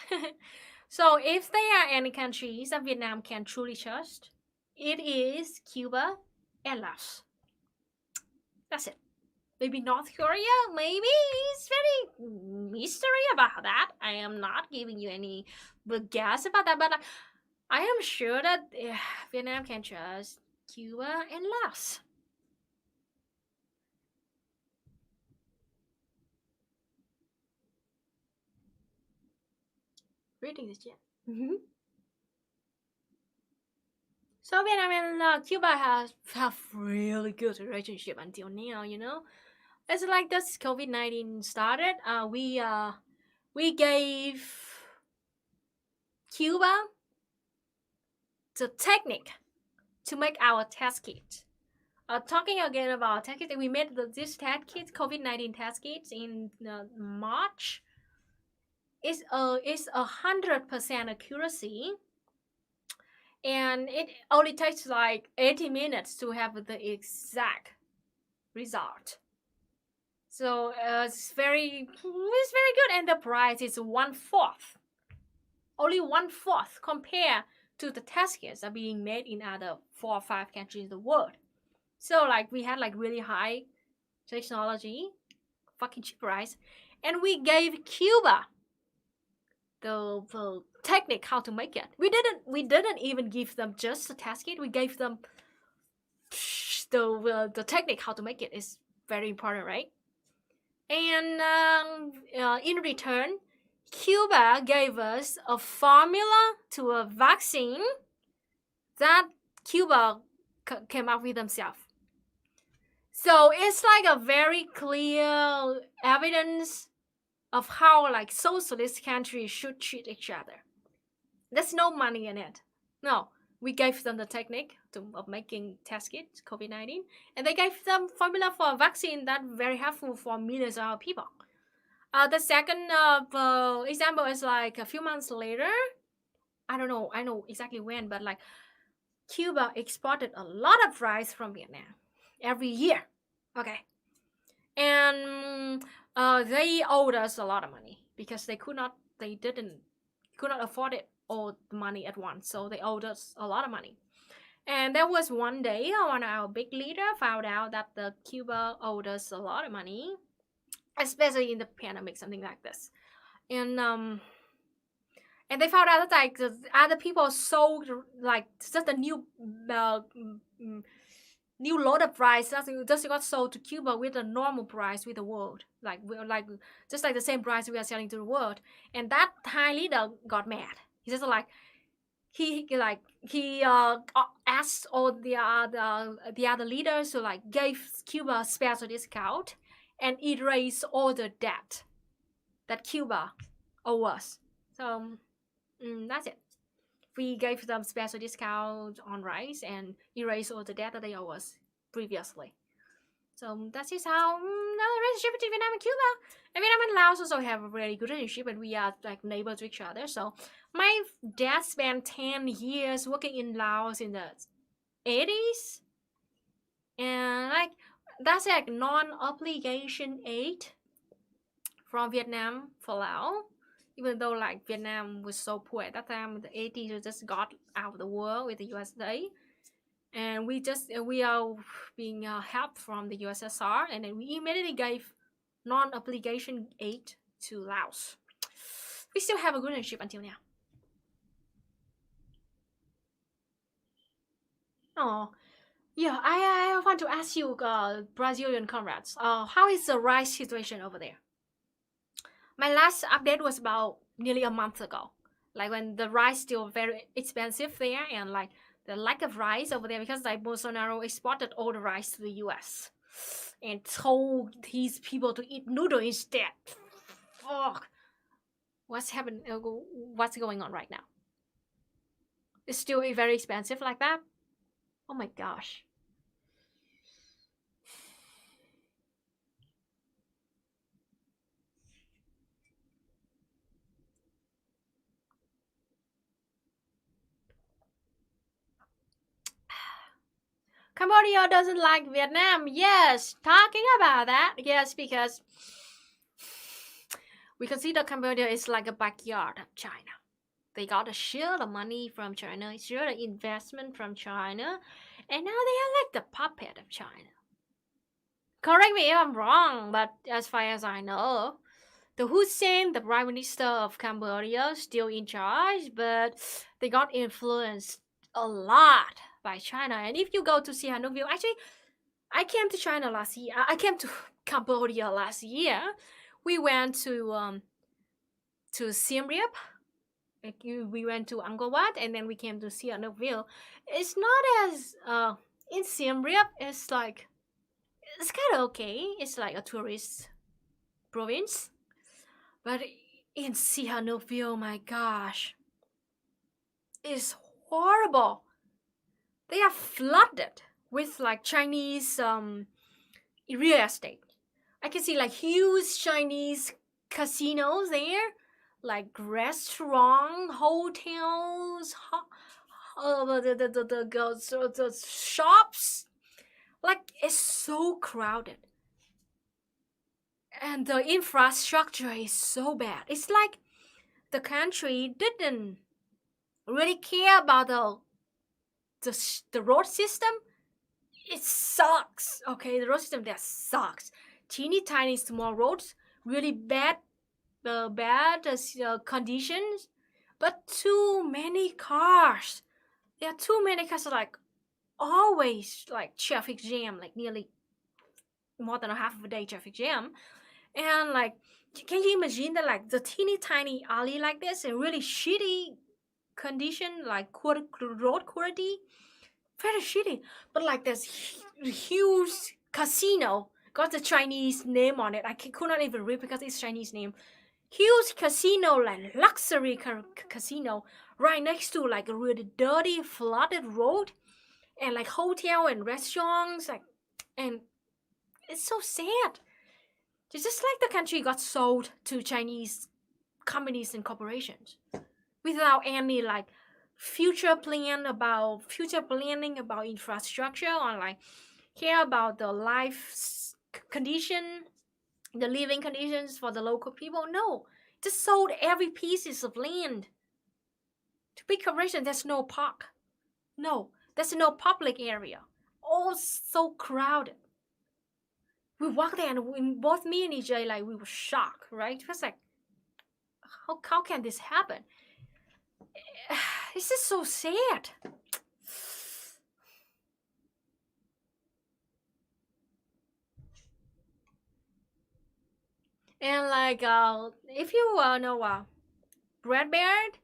So if there are any countries that Vietnam can truly trust, it is Cuba and Laos. That's it. Maybe North Korea, maybe it's very mystery about that. I am not giving you any guess about that, but I am sure that Vietnam can trust Cuba and Laos. Reading the chat. So Vietnam and Cuba have really good relationship until now. You know, it's like this COVID-19 started. We gave Cuba the technique to make our test kit. Talking again about test kit, we made this test kit, COVID-19 test kits in March. It's 100% accuracy, and it only takes like 80 minutes to have the exact result. So it's very good, and the price is 1/4, only 1/4 compared to the test kits that are being made in other 4 or 5 countries in the world. So like we had like really high technology, fucking cheap price, and we gave Cuba the technique how to make it. We didn't even give them just the test kit. We gave them the technique how to make it. Is very important, right? And in return, Cuba gave us a formula to a vaccine that Cuba came up with themselves. So it's like a very clear evidence of how like socialist countries should treat each other. There's no money in it. No, we gave them the technique of making test kits, COVID-19, and they gave them formula for a vaccine that very helpful for millions of people. The second example is like a few months later. I know exactly when, but like Cuba exported a lot of rice from Vietnam every year. Okay, and they owed us a lot of money because they could not afford it all the money at once, so they owed us a lot of money. And there was one day when our big leader found out that the Cuba owed us a lot of money, especially in the pandemic, something like this. And they found out that like the other people sold like just a new load of rice just got sold to Cuba with a normal price with the world, like just like the same price we are selling to the world. And that high leader got mad. He just like he asked all the other leaders to like gave Cuba a special discount and erase all the debt that Cuba owed us. So that's it. We gave them special discount on rice and erase all the debt that they owe us previously. So that is how the relationship between Vietnam and Cuba. And Vietnam and Laos also have a really good relationship, and we are like neighbors to each other. So my dad spent 10 years working in Laos in the 80s, and like that's like non-obligation aid from Vietnam for Laos. Even though like Vietnam was so poor at that time, the 80s just got out of the war with the USA. and we are being helped from the USSR, and then we immediately gave non-obligation aid to Laos. We still have a good relationship until now. Oh, yeah. I want to ask you, Brazilian comrades, how is the rice situation over there? My last update was about nearly a month ago, like when the rice still very expensive there, and like the lack of rice over there because like Bolsonaro exported all the rice to the US and told these people to eat noodle instead. Fuck. What's happening? What's going on right now? It's still very expensive like that? Oh my gosh. Cambodia doesn't like Vietnam. Yes, talking about that. Yes, because we consider Cambodia is like a backyard of China. They got a share of money from China, share the investment from China, and now they are like the puppet of China. Correct me if I'm wrong, but as far as I know, the Hussein, the prime minister of Cambodia, still in charge, but they got influenced a lot by China. And if you go to Sihanoukville, actually, I came to China last year. I came to Cambodia last year. We went to Siem Reap. We went to Angkor Wat, and then we came to Sihanoukville. It's not as in Siem Reap. It's like it's kind of okay. It's like a tourist province, but in Sihanoukville, my gosh, it's horrible. They are flooded with like Chinese real estate. I can see like huge Chinese casinos there, like restaurant, hotels, the shops. Like it's so crowded, and the infrastructure is so bad. It's like the country didn't really care about the road system. It sucks. Okay, the road system there sucks. Teeny tiny small roads, really bad conditions, but too many cars. There are too many cars, like always like traffic jam, like nearly more than a half of a day traffic jam. And like, can you imagine that like the teeny tiny alley like this and really shitty condition, like road quality, very shitty. But like this huge casino got the Chinese name on it. I could not even read because it's Chinese name. Huge casino, like luxury casino, right next to like a really dirty, flooded road, and like hotel and restaurants, like, and it's so sad. It's just like the country got sold to Chinese companies and corporations without any like future planning about infrastructure or like care about the life condition, the living conditions for the local people. No, just sold every pieces of land to big corporation. There's no park. No, there's no public area. All so crowded. We walked there and both me and EJ, like, we were shocked, right? It was like, how can this happen? It's just so sad. And like, if you know Brad Baird,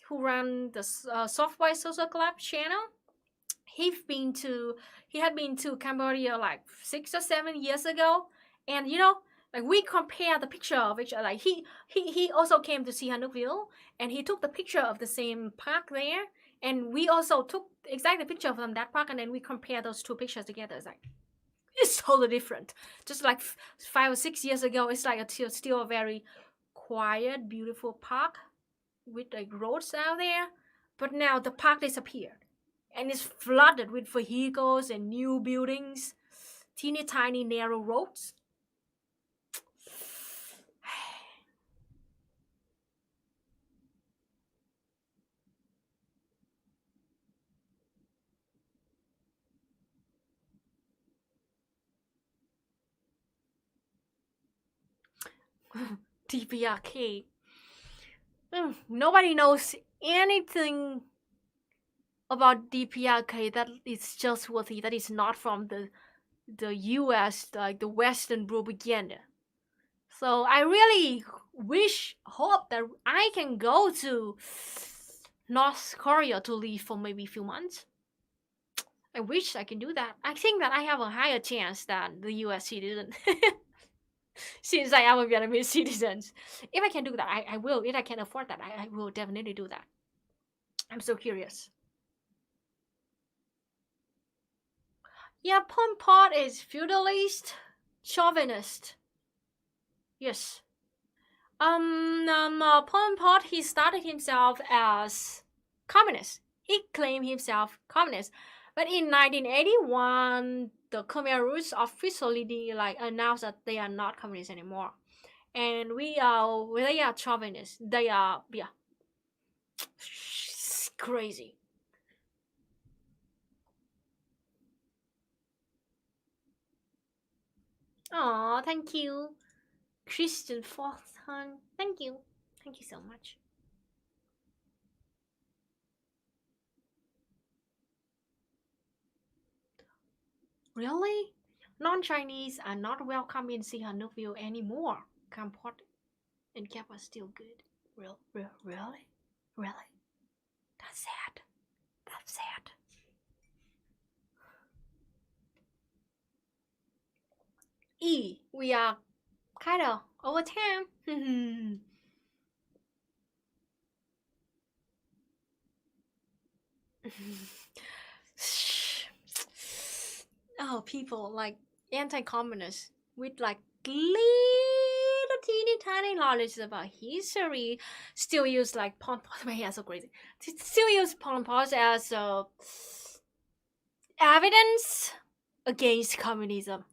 who ran the Software Social Club channel, he had been to Cambodia like 6 or 7 years ago, and you know, like we compare the picture of each other. Like he also came to Sihanoukville, and he took the picture of the same park there, and we also took exactly the picture from that park, and then we compare those two pictures together. It's like it's totally different. Just like 5 or 6 years ago, it's like still a very quiet, beautiful park with like roads out there, but now the park disappeared and it's flooded with vehicles and new buildings, teeny tiny narrow roads. DPRK. Nobody knows anything about DPRK that is trustworthy, that is not from the US, like the Western propaganda. So I really hope that I can go to North Korea to live for maybe a few months. I wish I can do that. I think that I have a higher chance than the US citizen. Since I am a Vietnamese citizen. If I can do that, I will. If I can afford that, I will definitely do that. I'm so curious. Yeah, Pol Pot is feudalist, chauvinist. Yes. Pol Pot, he started himself as communist. He claimed himself communist. But in 1981, the Khmer Rouge officially announced that they are not communists anymore. And they are chauvinists. They are, crazy. Oh, thank you, Christian Forthun. Thank you so much. Really? Non-Chinese are not welcome in Sihanoukville anymore. Kampot and Cap are still good. Really? That's sad. We are kind of over time. Oh, people like anti-communists with like little teeny tiny knowledge about history still use like Pol Pot. My hair so crazy. Still use Pol Pot as evidence against communism,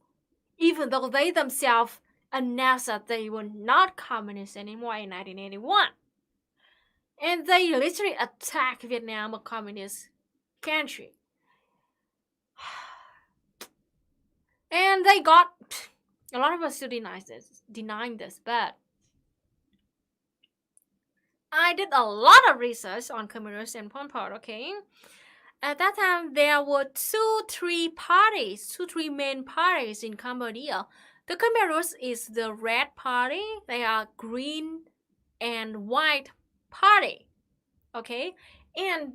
even though they themselves announced that they were not communists anymore in 1981. And they literally attacked Vietnam, a communist country. And they got a lot of us still denying this, but I did a lot of research on communists and Pol Pot, okay? At that time, there were two, three main parties in Cambodia. The Khmer Rouge is the red party. They are green and white party, okay? And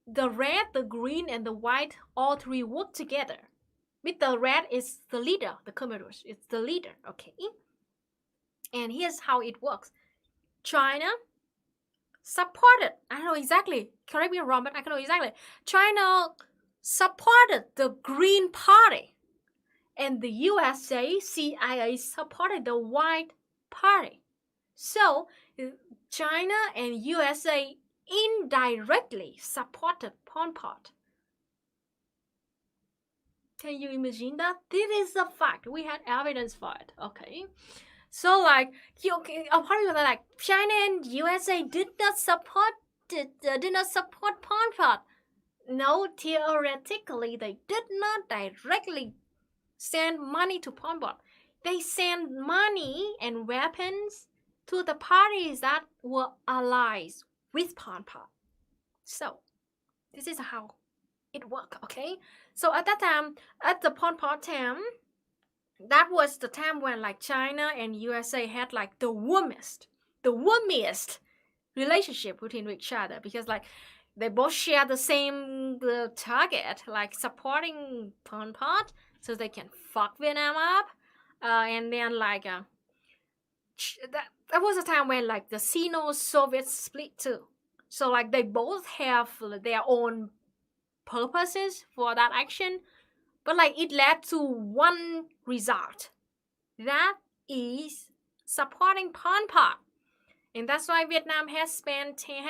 the red, the green, and the white, all three work together. With the red is the leader, the Khmer Rouge. It's the leader, okay? And here's how it works. China supported, I don't know exactly, correct me if I'm wrong, but I don't know exactly. China supported the Green Party, and the USA, CIA supported the White Party. So China and USA indirectly supported Pol Pot. Can you imagine that? This is a fact. We had evidence for it. Okay. So like apparently like China and USA did not support Pol Pot. No, theoretically they did not directly send money to Pol Pot. They sent money and weapons to the parties that were allies with Pol Pot. So this is how it worked, okay? So at that time, at the Pol Pot time, that was the time when like China and USA had like the warmest relationship between each other, because like they both share the same target, like supporting Pol Pot so they can fuck Vietnam up. And then like that was a time when like the Sino-Soviet split too. So like they both have their own purposes for that action, but like it led to one result, that is supporting Pol Pot. And that's why Vietnam had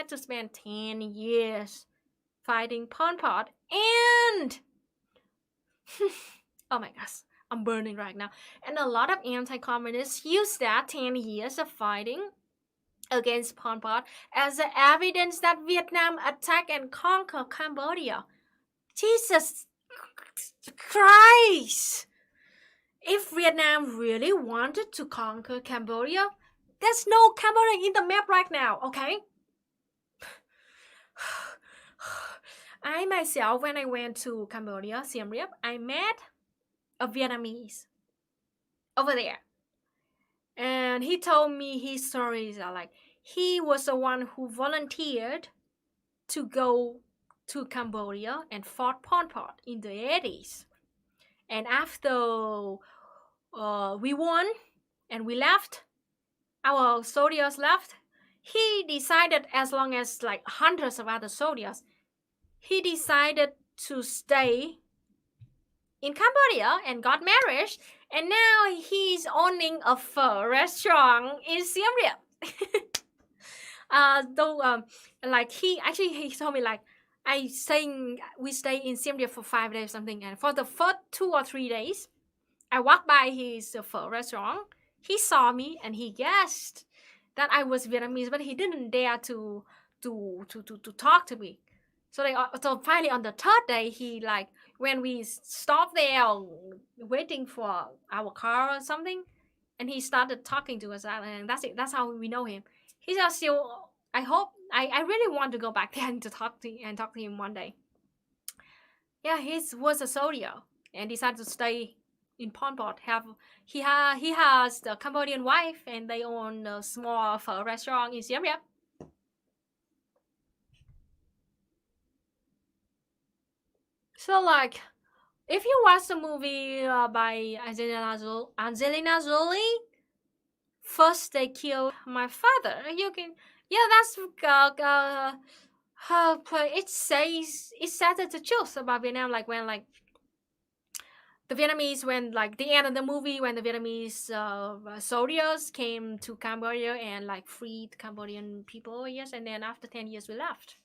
to spend 10 years fighting Pol Pot. And oh my gosh, I'm burning right now. And a lot of anti-communists use that 10 years of fighting against Pol Pot as evidence that Vietnam attacked and conquered Cambodia. Jesus Christ! If Vietnam really wanted to conquer Cambodia, there's no Cambodia in the map right now, okay? I myself, when I went to Cambodia, Siem Reap, I met a Vietnamese over there. And he told me his stories are like, he was the one who volunteered to go to Cambodia and fought Pol Pot in the 80s. And after we won and we left, our soldiers left, he decided, as long as like hundreds of other soldiers, he decided to stay in Cambodia and got married, and now he's owning a pho restaurant in Siem Reap. Though like he told me like we stay in Siem Reap for 5 days or something, and for the first 2 or 3 days I walked by his pho restaurant. He saw me and he guessed that I was Vietnamese, but he didn't dare to talk to me. So finally on the 3rd day, he like, when we stopped there waiting for our car or something, and he started talking to us, and that's it. That's how we know him. He's still. I really want to go back there and talk to him one day. Yeah, he was a soldier and decided to stay in Pol Pot. He has the Cambodian wife, and they own a small pho restaurant in Siem Reap. So like, if you watch the movie by Angelina Jolie, First They Killed My Father, you can, that's it says the truth about Vietnam. Like when like the Vietnamese, when like the end of the movie, when the Vietnamese soldiers came to Cambodia and like freed Cambodian people, yes, and then after 10 years we left.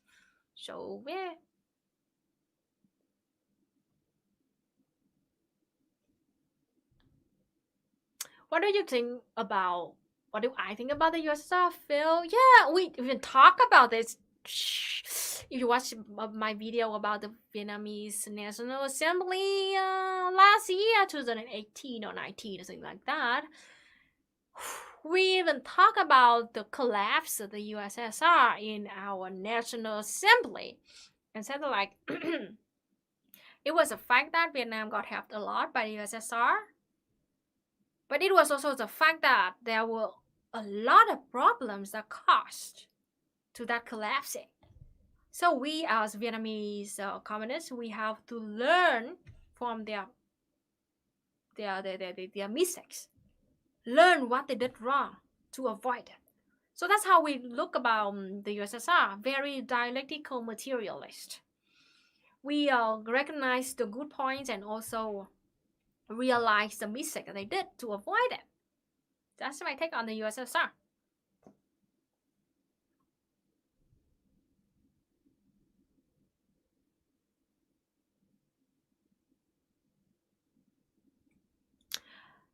So yeah. What do you think about? What do I think about the USSR, Phil? Yeah, we even talk about this. If you watch my video about the Vietnamese National Assembly last year, 2018 or 19 or something like that, we even talk about the collapse of the USSR in our National Assembly, and said like it was a fact that Vietnam got helped a lot by the USSR. But it was also the fact that there were a lot of problems that caused to that collapsing. So we as Vietnamese communists, we have to learn from their mistakes, learn what they did wrong to avoid it. So that's how we look about the USSR, very dialectical materialist. We recognize the good points and also realize the mistake they did to avoid it. That's my take on the USSR.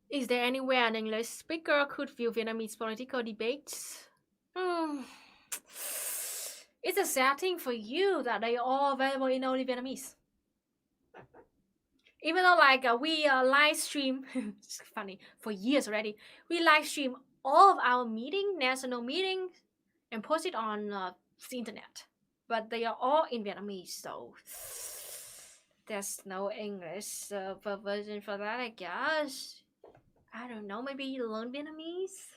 Is there anywhere an English speaker could view Vietnamese political debates? It's a sad thing for you that they are all available in only Vietnamese. Even though like we live stream, it's funny, for years already, we live stream all of our national meetings, and post it on the internet. But they are all in Vietnamese, so there's no English version for that, I guess. I don't know, maybe you learn Vietnamese?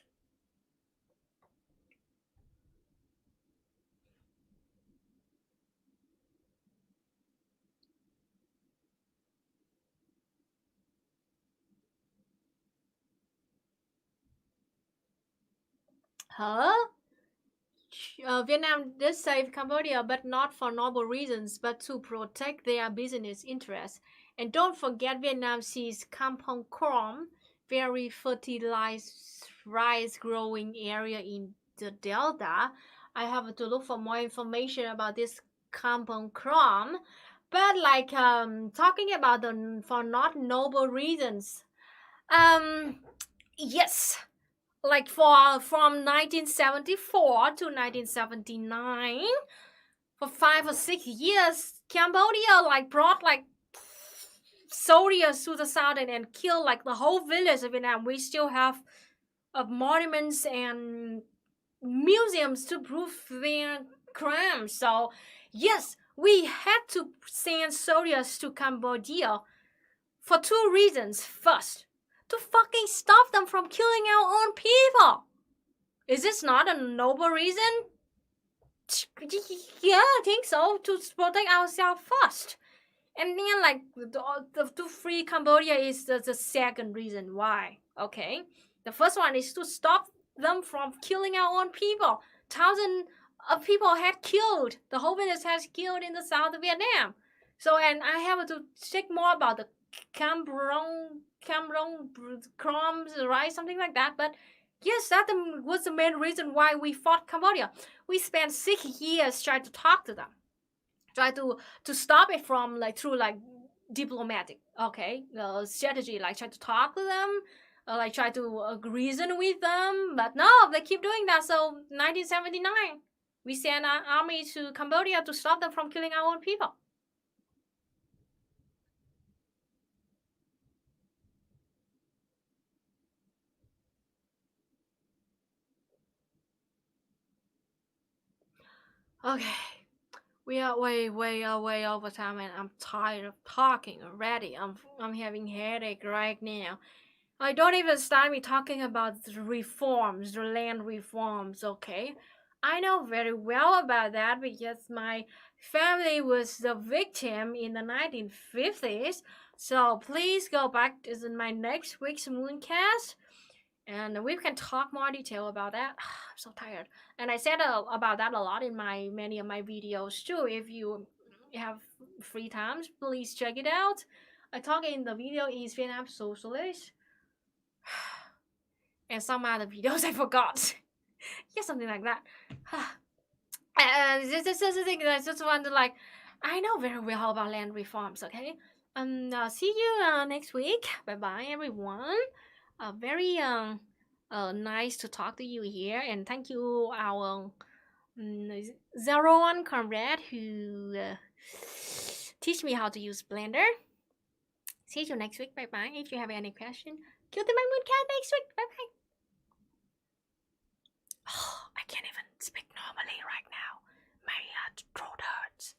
Huh? Vietnam did save Cambodia, but not for noble reasons, but to protect their business interests. And don't forget, Vietnam sees Kampong Krom, very fertilized rice growing area in the Delta. I have to look for more information about this Kampong Krom. But like talking about for not noble reasons. Yes, like from 1974 to 1979, for 5 or 6 years, Cambodia like brought like soldiers to the south and killed like the whole village of Vietnam. We still have monuments and museums to prove their crimes. So yes, we had to send soldiers to Cambodia for 2 reasons. First, to fucking stop them from killing our own people. Is this not a noble reason? Yeah, I think so. To protect ourselves first. And then, like, to free Cambodia is the second reason why. Okay? The first one is to stop them from killing our own people. Thousands of people had killed. The whole village has killed in the south of Vietnam. So, and I have to check more about the Cam Rong crimes, right? Something like that. But yes, that was the main reason why we fought Cambodia. We spent 6 years trying to talk to them, try to stop it from like through like diplomatic strategy, like try to talk to them, like try to reason with them, but no, they keep doing that. So 1979, we sent our army to Cambodia to stop them from killing our own people. Okay, we are way over time, and I'm tired of talking already. I'm having headache right now. I don't even start me talking about the reforms, the land reforms, okay? I know very well about that because my family was the victim in the 1950s. So please go back to my next week's Mooncast and we can talk more detail about that. I'm so tired. And I said about that a lot in many of my videos too. If you have free times, please check it out. I talk in the video is Vietnam Socialist and some other videos I forgot. Yeah, something like that. And this is the thing that I just want to like. I know very well about land reforms. Okay. See you next week. Bye bye, everyone. Very nice to talk to you here, and thank you our Zero One comrade who teach me how to use Blender. See you next week. Bye bye. If you have any question, go to my Mooncast next week. Bye bye. Oh, I can't even speak normally right now. My throat hurts.